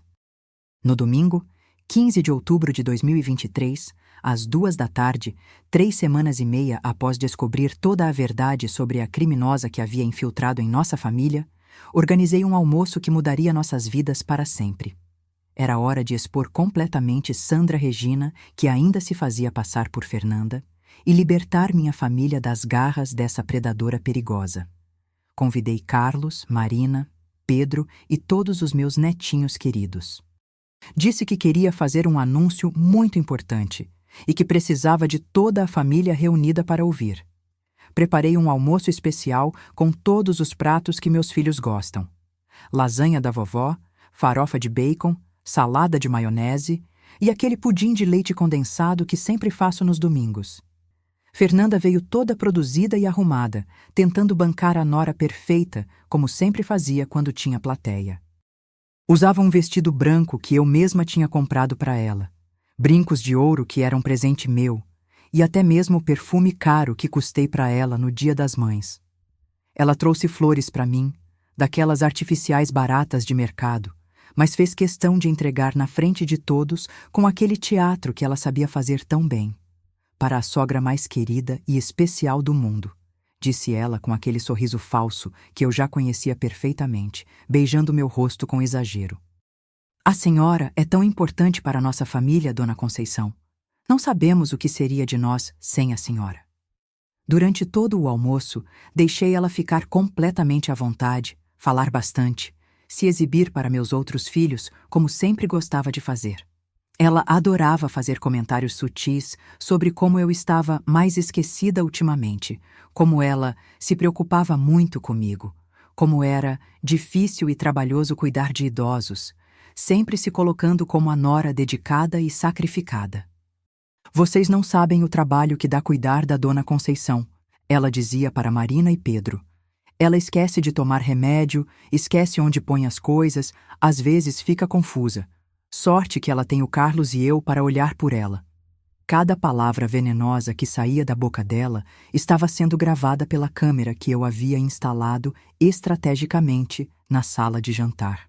No domingo, 15 de outubro de 2023, às 14h, 3 semanas e meia após descobrir toda a verdade sobre a criminosa que havia infiltrado em nossa família, organizei um almoço que mudaria nossas vidas para sempre. Era hora de expor completamente Sandra Regina, que ainda se fazia passar por Fernanda, e libertar minha família das garras dessa predadora perigosa. Convidei Carlos, Marina, Pedro e todos os meus netinhos queridos. Disse que queria fazer um anúncio muito importante e que precisava de toda a família reunida para ouvir. Preparei um almoço especial com todos os pratos que meus filhos gostam: lasanha da vovó, farofa de bacon, salada de maionese e aquele pudim de leite condensado que sempre faço nos domingos. Fernanda veio toda produzida e arrumada, tentando bancar a nora perfeita, como sempre fazia quando tinha plateia. Usava um vestido branco que eu mesma tinha comprado para ela, brincos de ouro que eram presente meu, e até mesmo o perfume caro que custei para ela no Dia das Mães. Ela trouxe flores para mim, daquelas artificiais baratas de mercado, mas fez questão de entregar na frente de todos com aquele teatro que ela sabia fazer tão bem. Para a sogra mais querida e especial do mundo, disse ela com aquele sorriso falso que eu já conhecia perfeitamente, beijando meu rosto com exagero. A senhora é tão importante para a nossa família, Dona Conceição. Não sabemos o que seria de nós sem a senhora. Durante todo o almoço, deixei ela ficar completamente à vontade, falar bastante, se exibir para meus outros filhos, como sempre gostava de fazer. Ela adorava fazer comentários sutis sobre como eu estava mais esquecida ultimamente, como ela se preocupava muito comigo, como era difícil e trabalhoso cuidar de idosos, sempre se colocando como a nora dedicada e sacrificada. Vocês não sabem o trabalho que dá cuidar da Dona Conceição, ela dizia para Marina e Pedro. Ela esquece de tomar remédio, esquece onde põe as coisas, às vezes fica confusa. Sorte que ela tem o Carlos e eu para olhar por ela. Cada palavra venenosa que saía da boca dela estava sendo gravada pela câmera que eu havia instalado estrategicamente na sala de jantar.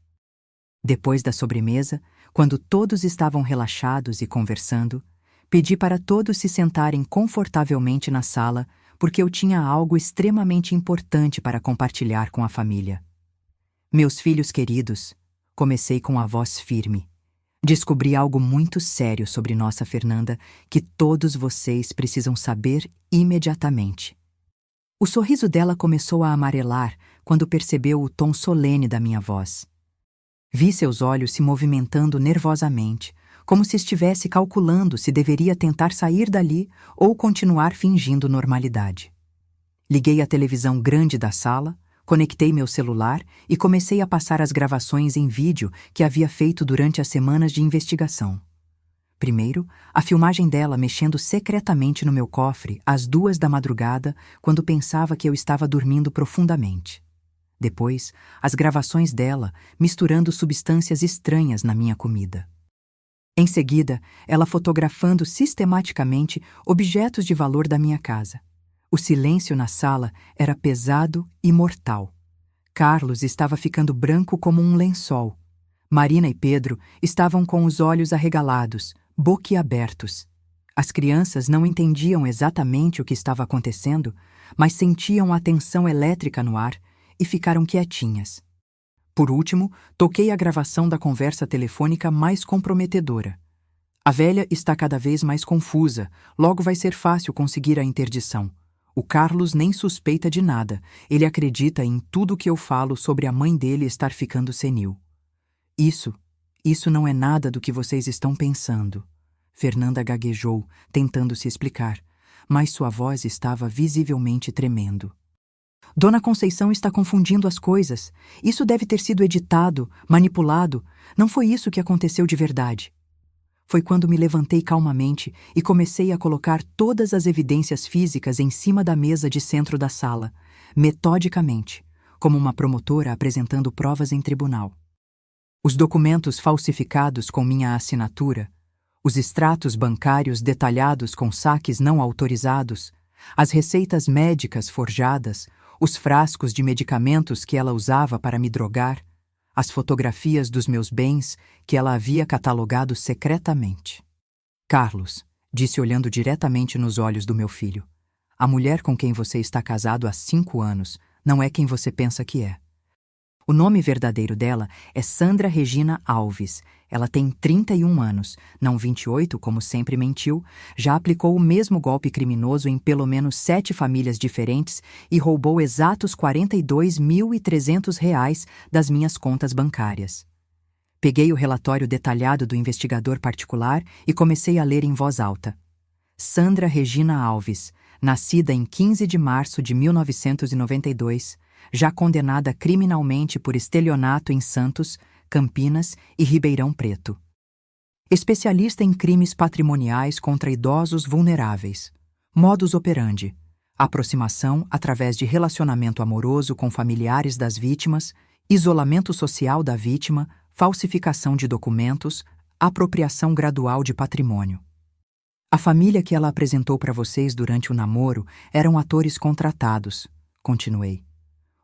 Depois da sobremesa, quando todos estavam relaxados e conversando, pedi para todos se sentarem confortavelmente na sala porque eu tinha algo extremamente importante para compartilhar com a família. Meus filhos queridos, comecei com a voz firme. Descobri algo muito sério sobre nossa Fernanda que todos vocês precisam saber imediatamente. O sorriso dela começou a amarelar quando percebeu o tom solene da minha voz. Vi seus olhos se movimentando nervosamente, como se estivesse calculando se deveria tentar sair dali ou continuar fingindo normalidade. Liguei a televisão grande da sala, conectei meu celular e comecei a passar as gravações em vídeo que havia feito durante as semanas de investigação. Primeiro, a filmagem dela mexendo secretamente no meu cofre às 2 da madrugada, quando pensava que eu estava dormindo profundamente. Depois, as gravações dela misturando substâncias estranhas na minha comida. Em seguida, ela fotografando sistematicamente objetos de valor da minha casa. O silêncio na sala era pesado e mortal. Carlos estava ficando branco como um lençol. Marina e Pedro estavam com os olhos arregalados, boquiabertos. As crianças não entendiam exatamente o que estava acontecendo, mas sentiam a tensão elétrica no ar e ficaram quietinhas. Por último, toquei a gravação da conversa telefônica mais comprometedora. A velha está cada vez mais confusa, logo vai ser fácil conseguir a interdição. O Carlos nem suspeita de nada, ele acredita em tudo que eu falo sobre a mãe dele estar ficando senil. Isso não é nada do que vocês estão pensando. Fernanda gaguejou, tentando se explicar, mas sua voz estava visivelmente tremendo. Dona Conceição está confundindo as coisas. Isso deve ter sido editado, manipulado. Não foi isso que aconteceu de verdade. Foi quando me levantei calmamente e comecei a colocar todas as evidências físicas em cima da mesa de centro da sala, metodicamente, como uma promotora apresentando provas em tribunal. Os documentos falsificados com minha assinatura, os extratos bancários detalhados com saques não autorizados, as receitas médicas forjadas, os frascos de medicamentos que ela usava para me drogar, as fotografias dos meus bens que ela havia catalogado secretamente. Carlos, disse olhando diretamente nos olhos do meu filho, a mulher com quem você está casado há 5 anos não é quem você pensa que é. O nome verdadeiro dela é Sandra Regina Alves. Ela tem 31 anos, não 28, como sempre mentiu, já aplicou o mesmo golpe criminoso em pelo menos 7 famílias diferentes e roubou exatos R$ 42.300 das minhas contas bancárias. Peguei o relatório detalhado do investigador particular e comecei a ler em voz alta. Sandra Regina Alves, nascida em 15 de março de 1992, já condenada criminalmente por estelionato em Santos, Campinas e Ribeirão Preto. Especialista em crimes patrimoniais contra idosos vulneráveis. Modus operandi: aproximação através de relacionamento amoroso com familiares das vítimas, isolamento social da vítima, falsificação de documentos, apropriação gradual de patrimônio. A família que ela apresentou para vocês durante o namoro eram atores contratados, continuei.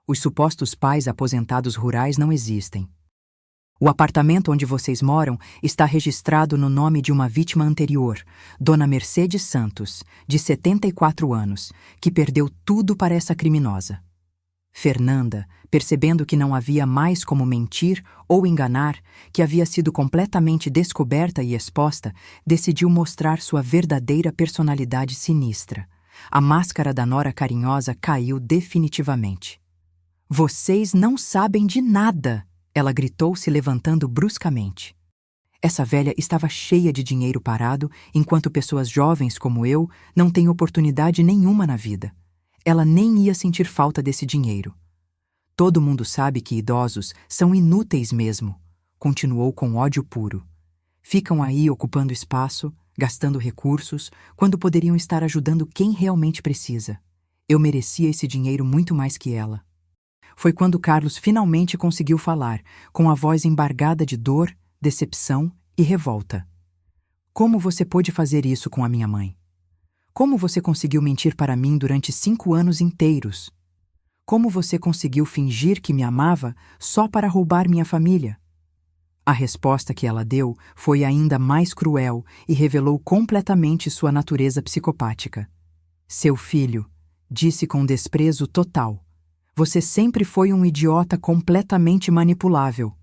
Os supostos pais aposentados rurais não existem. O apartamento onde vocês moram está registrado no nome de uma vítima anterior, Dona Mercedes Santos, de 74 anos, que perdeu tudo para essa criminosa. Fernanda, percebendo que não havia mais como mentir ou enganar, que havia sido completamente descoberta e exposta, decidiu mostrar sua verdadeira personalidade sinistra. A máscara da nora carinhosa caiu definitivamente. Vocês não sabem de nada, ela gritou se levantando bruscamente. Essa velha estava cheia de dinheiro parado, enquanto pessoas jovens como eu não têm oportunidade nenhuma na vida. Ela nem ia sentir falta desse dinheiro. Todo mundo sabe que idosos são inúteis mesmo, continuou com ódio puro. Ficam aí ocupando espaço, gastando recursos, quando poderiam estar ajudando quem realmente precisa. Eu merecia esse dinheiro muito mais que ela. Foi quando Carlos finalmente conseguiu falar, com a voz embargada de dor, decepção e revolta. Como você pôde fazer isso com a minha mãe? Como você conseguiu mentir para mim durante 5 anos inteiros? Como você conseguiu fingir que me amava só para roubar minha família? A resposta que ela deu foi ainda mais cruel e revelou completamente sua natureza psicopática. Seu filho, disse com desprezo total. Você sempre foi um idiota completamente manipulável.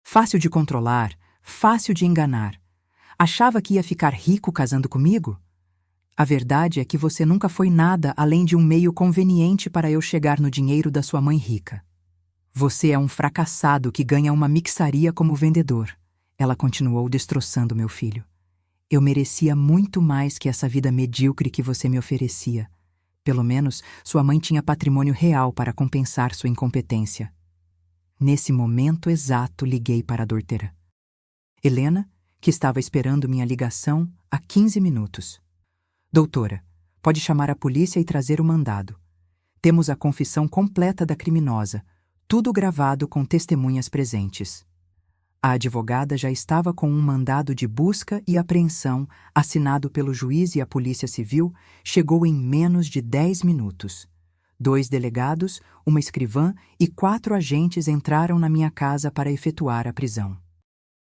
Fácil de controlar, fácil de enganar. Achava que ia ficar rico casando comigo? A verdade é que você nunca foi nada além de um meio conveniente para eu chegar no dinheiro da sua mãe rica. Você é um fracassado que ganha uma mixaria como vendedor. Ela continuou destroçando meu filho. Eu merecia muito mais que essa vida medíocre que você me oferecia. Pelo menos, sua mãe tinha patrimônio real para compensar sua incompetência. Nesse momento exato, liguei para a doutora Helena, que estava esperando minha ligação há 15 minutos. Doutora, pode chamar a polícia e trazer o mandado. Temos a confissão completa da criminosa, tudo gravado com testemunhas presentes. A advogada já estava com um mandado de busca e apreensão assinado pelo juiz e a Polícia Civil, chegou em menos de 10 minutos. 2 delegados, uma escrivã e 4 agentes entraram na minha casa para efetuar a prisão.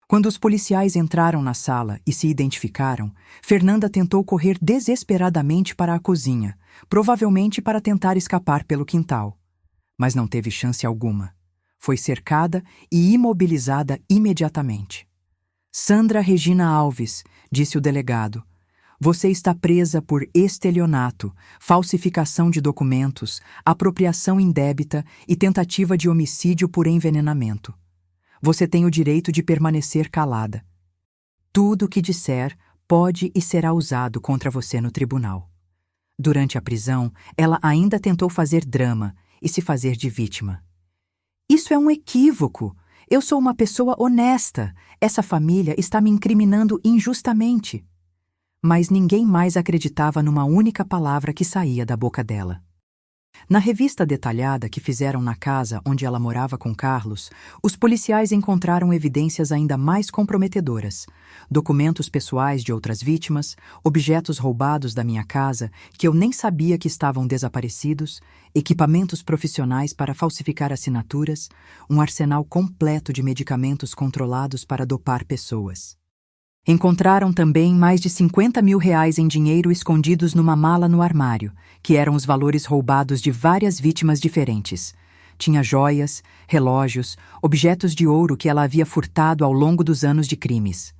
Quando os policiais entraram na sala e se identificaram, Fernanda tentou correr desesperadamente para a cozinha, provavelmente para tentar escapar pelo quintal. Mas não teve chance alguma. Foi cercada e imobilizada imediatamente. Sandra Regina Alves, disse o delegado, você está presa por estelionato, falsificação de documentos, apropriação indébita e tentativa de homicídio por envenenamento. Você tem o direito de permanecer calada. Tudo o que disser pode e será usado contra você no tribunal. Durante a prisão, ela ainda tentou fazer drama e se fazer de vítima. Isso é um equívoco. Eu sou uma pessoa honesta. Essa família está me incriminando injustamente. Mas ninguém mais acreditava numa única palavra que saía da boca dela. Na revista detalhada que fizeram na casa onde ela morava com Carlos, os policiais encontraram evidências ainda mais comprometedoras: documentos pessoais de outras vítimas, objetos roubados da minha casa que eu nem sabia que estavam desaparecidos, equipamentos profissionais para falsificar assinaturas, um arsenal completo de medicamentos controlados para dopar pessoas. Encontraram também mais de R$ 50 mil em dinheiro escondidos numa mala no armário, que eram os valores roubados de várias vítimas diferentes. Tinha joias, relógios, objetos de ouro que ela havia furtado ao longo dos anos de crimes.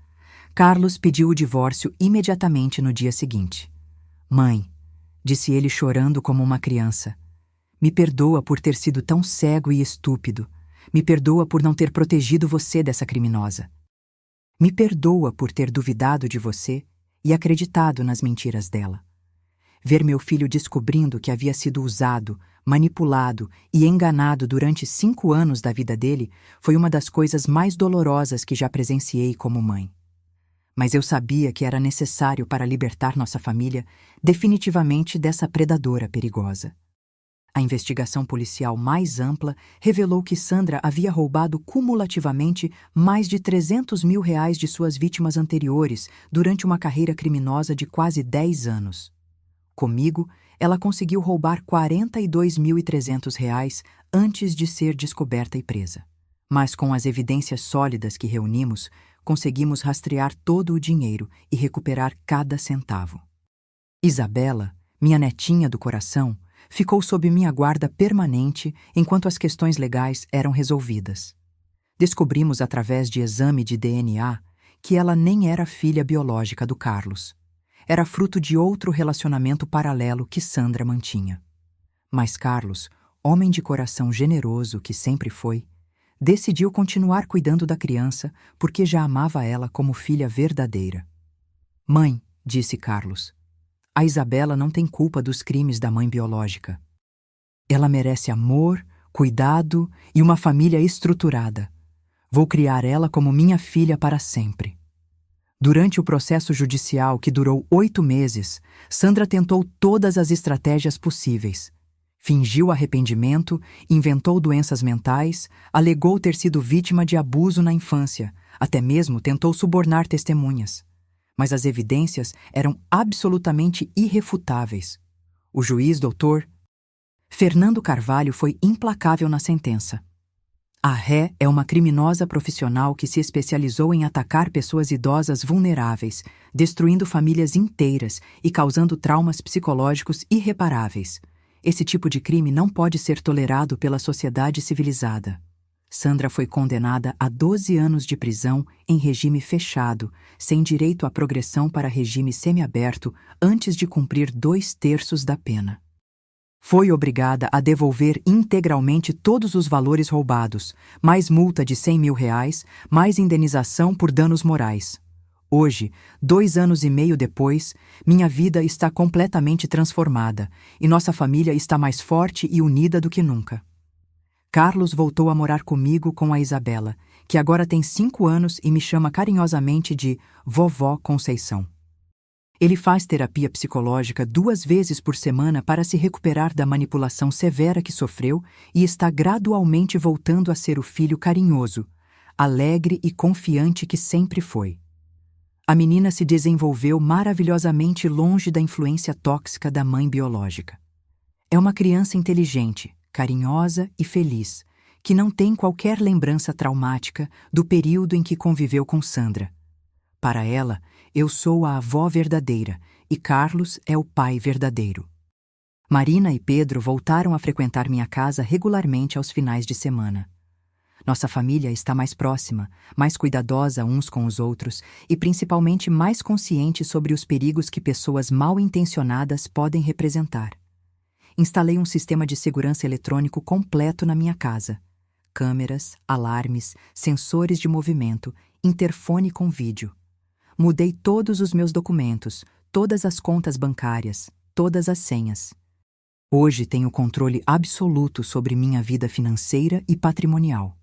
Carlos pediu o divórcio imediatamente no dia seguinte. "Mãe", disse ele chorando como uma criança, "me perdoa por ter sido tão cego e estúpido. Me perdoa por não ter protegido você dessa criminosa. Me perdoa por ter duvidado de você e acreditado nas mentiras dela. Ver meu filho descobrindo que havia sido usado, manipulado e enganado durante 5 anos da vida dele foi uma das coisas mais dolorosas que já presenciei como mãe. Mas eu sabia que era necessário para libertar nossa família definitivamente dessa predadora perigosa." A investigação policial mais ampla revelou que Sandra havia roubado cumulativamente mais de R$ 300 mil de suas vítimas anteriores durante uma carreira criminosa de quase 10 anos. Comigo, ela conseguiu roubar R$ 42.300 antes de ser descoberta e presa. Mas com as evidências sólidas que reunimos, conseguimos rastrear todo o dinheiro e recuperar cada centavo. Isabela, minha netinha do coração, ficou sob minha guarda permanente enquanto as questões legais eram resolvidas. Descobrimos através de exame de DNA que ela nem era filha biológica do Carlos. Era fruto de outro relacionamento paralelo que Sandra mantinha. Mas Carlos, homem de coração generoso que sempre foi, decidiu continuar cuidando da criança porque já amava ela como filha verdadeira. "Mãe", disse Carlos, "a Isabela não tem culpa dos crimes da mãe biológica. Ela merece amor, cuidado e uma família estruturada. Vou criar ela como minha filha para sempre." Durante o processo judicial, que durou 8 meses, Sandra tentou todas as estratégias possíveis. Fingiu arrependimento, inventou doenças mentais, alegou ter sido vítima de abuso na infância, até mesmo tentou subornar testemunhas. Mas as evidências eram absolutamente irrefutáveis. O juiz, Dr. Fernando Carvalho, foi implacável na sentença. A ré é uma criminosa profissional que se especializou em atacar pessoas idosas vulneráveis, destruindo famílias inteiras e causando traumas psicológicos irreparáveis. Esse tipo de crime não pode ser tolerado pela sociedade civilizada. Sandra foi condenada a 12 anos de prisão em regime fechado, sem direito à progressão para regime semiaberto antes de cumprir 2/3 da pena. Foi obrigada a devolver integralmente todos os valores roubados, mais multa de R$ 100 mil, mais indenização por danos morais. Hoje, 2 anos e meio depois, minha vida está completamente transformada e nossa família está mais forte e unida do que nunca. Carlos voltou a morar comigo com a Isabela, que agora tem 5 anos e me chama carinhosamente de Vovó Conceição. Ele faz terapia psicológica 2 vezes por semana para se recuperar da manipulação severa que sofreu e está gradualmente voltando a ser o filho carinhoso, alegre e confiante que sempre foi. A menina se desenvolveu maravilhosamente longe da influência tóxica da mãe biológica. É uma criança inteligente, carinhosa e feliz, que não tem qualquer lembrança traumática do período em que conviveu com Sandra. Para ela, eu sou a avó verdadeira e Carlos é o pai verdadeiro. Marina e Pedro voltaram a frequentar minha casa regularmente aos finais de semana. Nossa família está mais próxima, mais cuidadosa uns com os outros e principalmente mais consciente sobre os perigos que pessoas mal intencionadas podem representar. Instalei um sistema de segurança eletrônico completo na minha casa. Câmeras, alarmes, sensores de movimento, interfone com vídeo. Mudei todos os meus documentos, todas as contas bancárias, todas as senhas. Hoje tenho controle absoluto sobre minha vida financeira e patrimonial.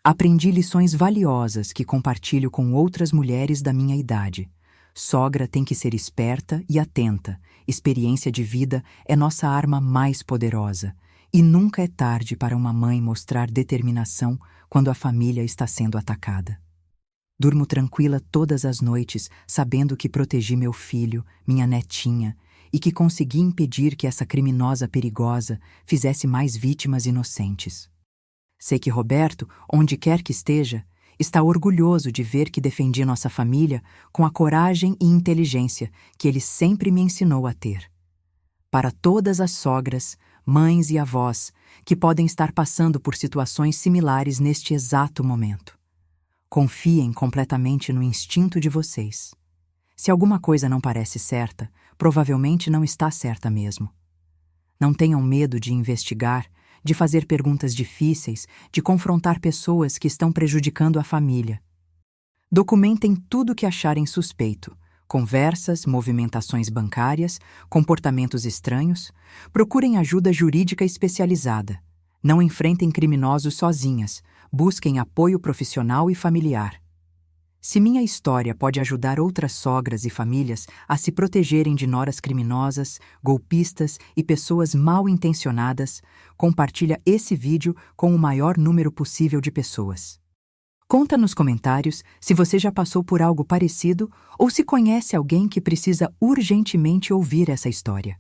Aprendi lições valiosas que compartilho com outras mulheres da minha idade. Sogra tem que ser esperta e atenta. Experiência de vida é nossa arma mais poderosa. E nunca é tarde para uma mãe mostrar determinação quando a família está sendo atacada. Durmo tranquila todas as noites, sabendo que protegi meu filho, minha netinha, e que consegui impedir que essa criminosa perigosa fizesse mais vítimas inocentes. Sei que Roberto, onde quer que esteja, está orgulhoso de ver que defendi nossa família com a coragem e inteligência que ele sempre me ensinou a ter. Para todas as sogras, mães e avós que podem estar passando por situações similares neste exato momento, confiem completamente no instinto de vocês. Se alguma coisa não parece certa, provavelmente não está certa mesmo. Não tenham medo de investigar, de fazer perguntas difíceis, de confrontar pessoas que estão prejudicando a família. Documentem tudo o que acharem suspeito. Conversas, movimentações bancárias, comportamentos estranhos. Procurem ajuda jurídica especializada. Não enfrentem criminosos sozinhas. Busquem apoio profissional e familiar. Se minha história pode ajudar outras sogras e famílias a se protegerem de noras criminosas, golpistas e pessoas mal intencionadas, compartilha esse vídeo com o maior número possível de pessoas. Conta nos comentários se você já passou por algo parecido ou se conhece alguém que precisa urgentemente ouvir essa história.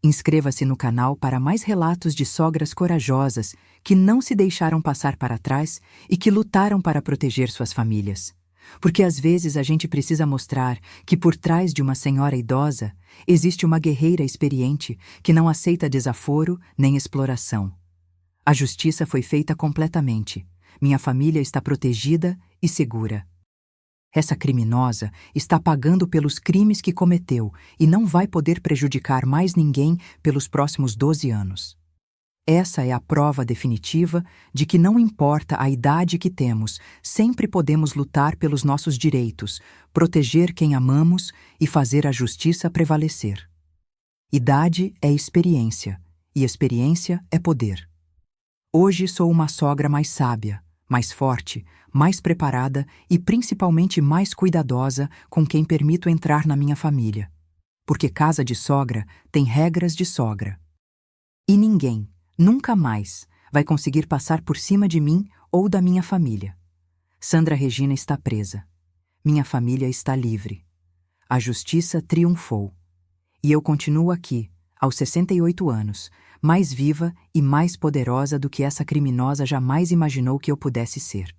Inscreva-se no canal para mais relatos de sogras corajosas que não se deixaram passar para trás e que lutaram para proteger suas famílias. Porque às vezes a gente precisa mostrar que por trás de uma senhora idosa existe uma guerreira experiente que não aceita desaforo nem exploração. A justiça foi feita completamente. Minha família está protegida e segura. Essa criminosa está pagando pelos crimes que cometeu e não vai poder prejudicar mais ninguém pelos próximos 12 anos. Essa é a prova definitiva de que não importa a idade que temos, sempre podemos lutar pelos nossos direitos, proteger quem amamos e fazer a justiça prevalecer. Idade é experiência, e experiência é poder. Hoje sou uma sogra mais sábia, mais forte, mais preparada e principalmente mais cuidadosa com quem permito entrar na minha família. Porque casa de sogra tem regras de sogra. E ninguém, nunca mais, vai conseguir passar por cima de mim ou da minha família. Sandra Regina está presa. Minha família está livre. A justiça triunfou. E eu continuo aqui, aos 68 anos, mais viva e mais poderosa do que essa criminosa jamais imaginou que eu pudesse ser.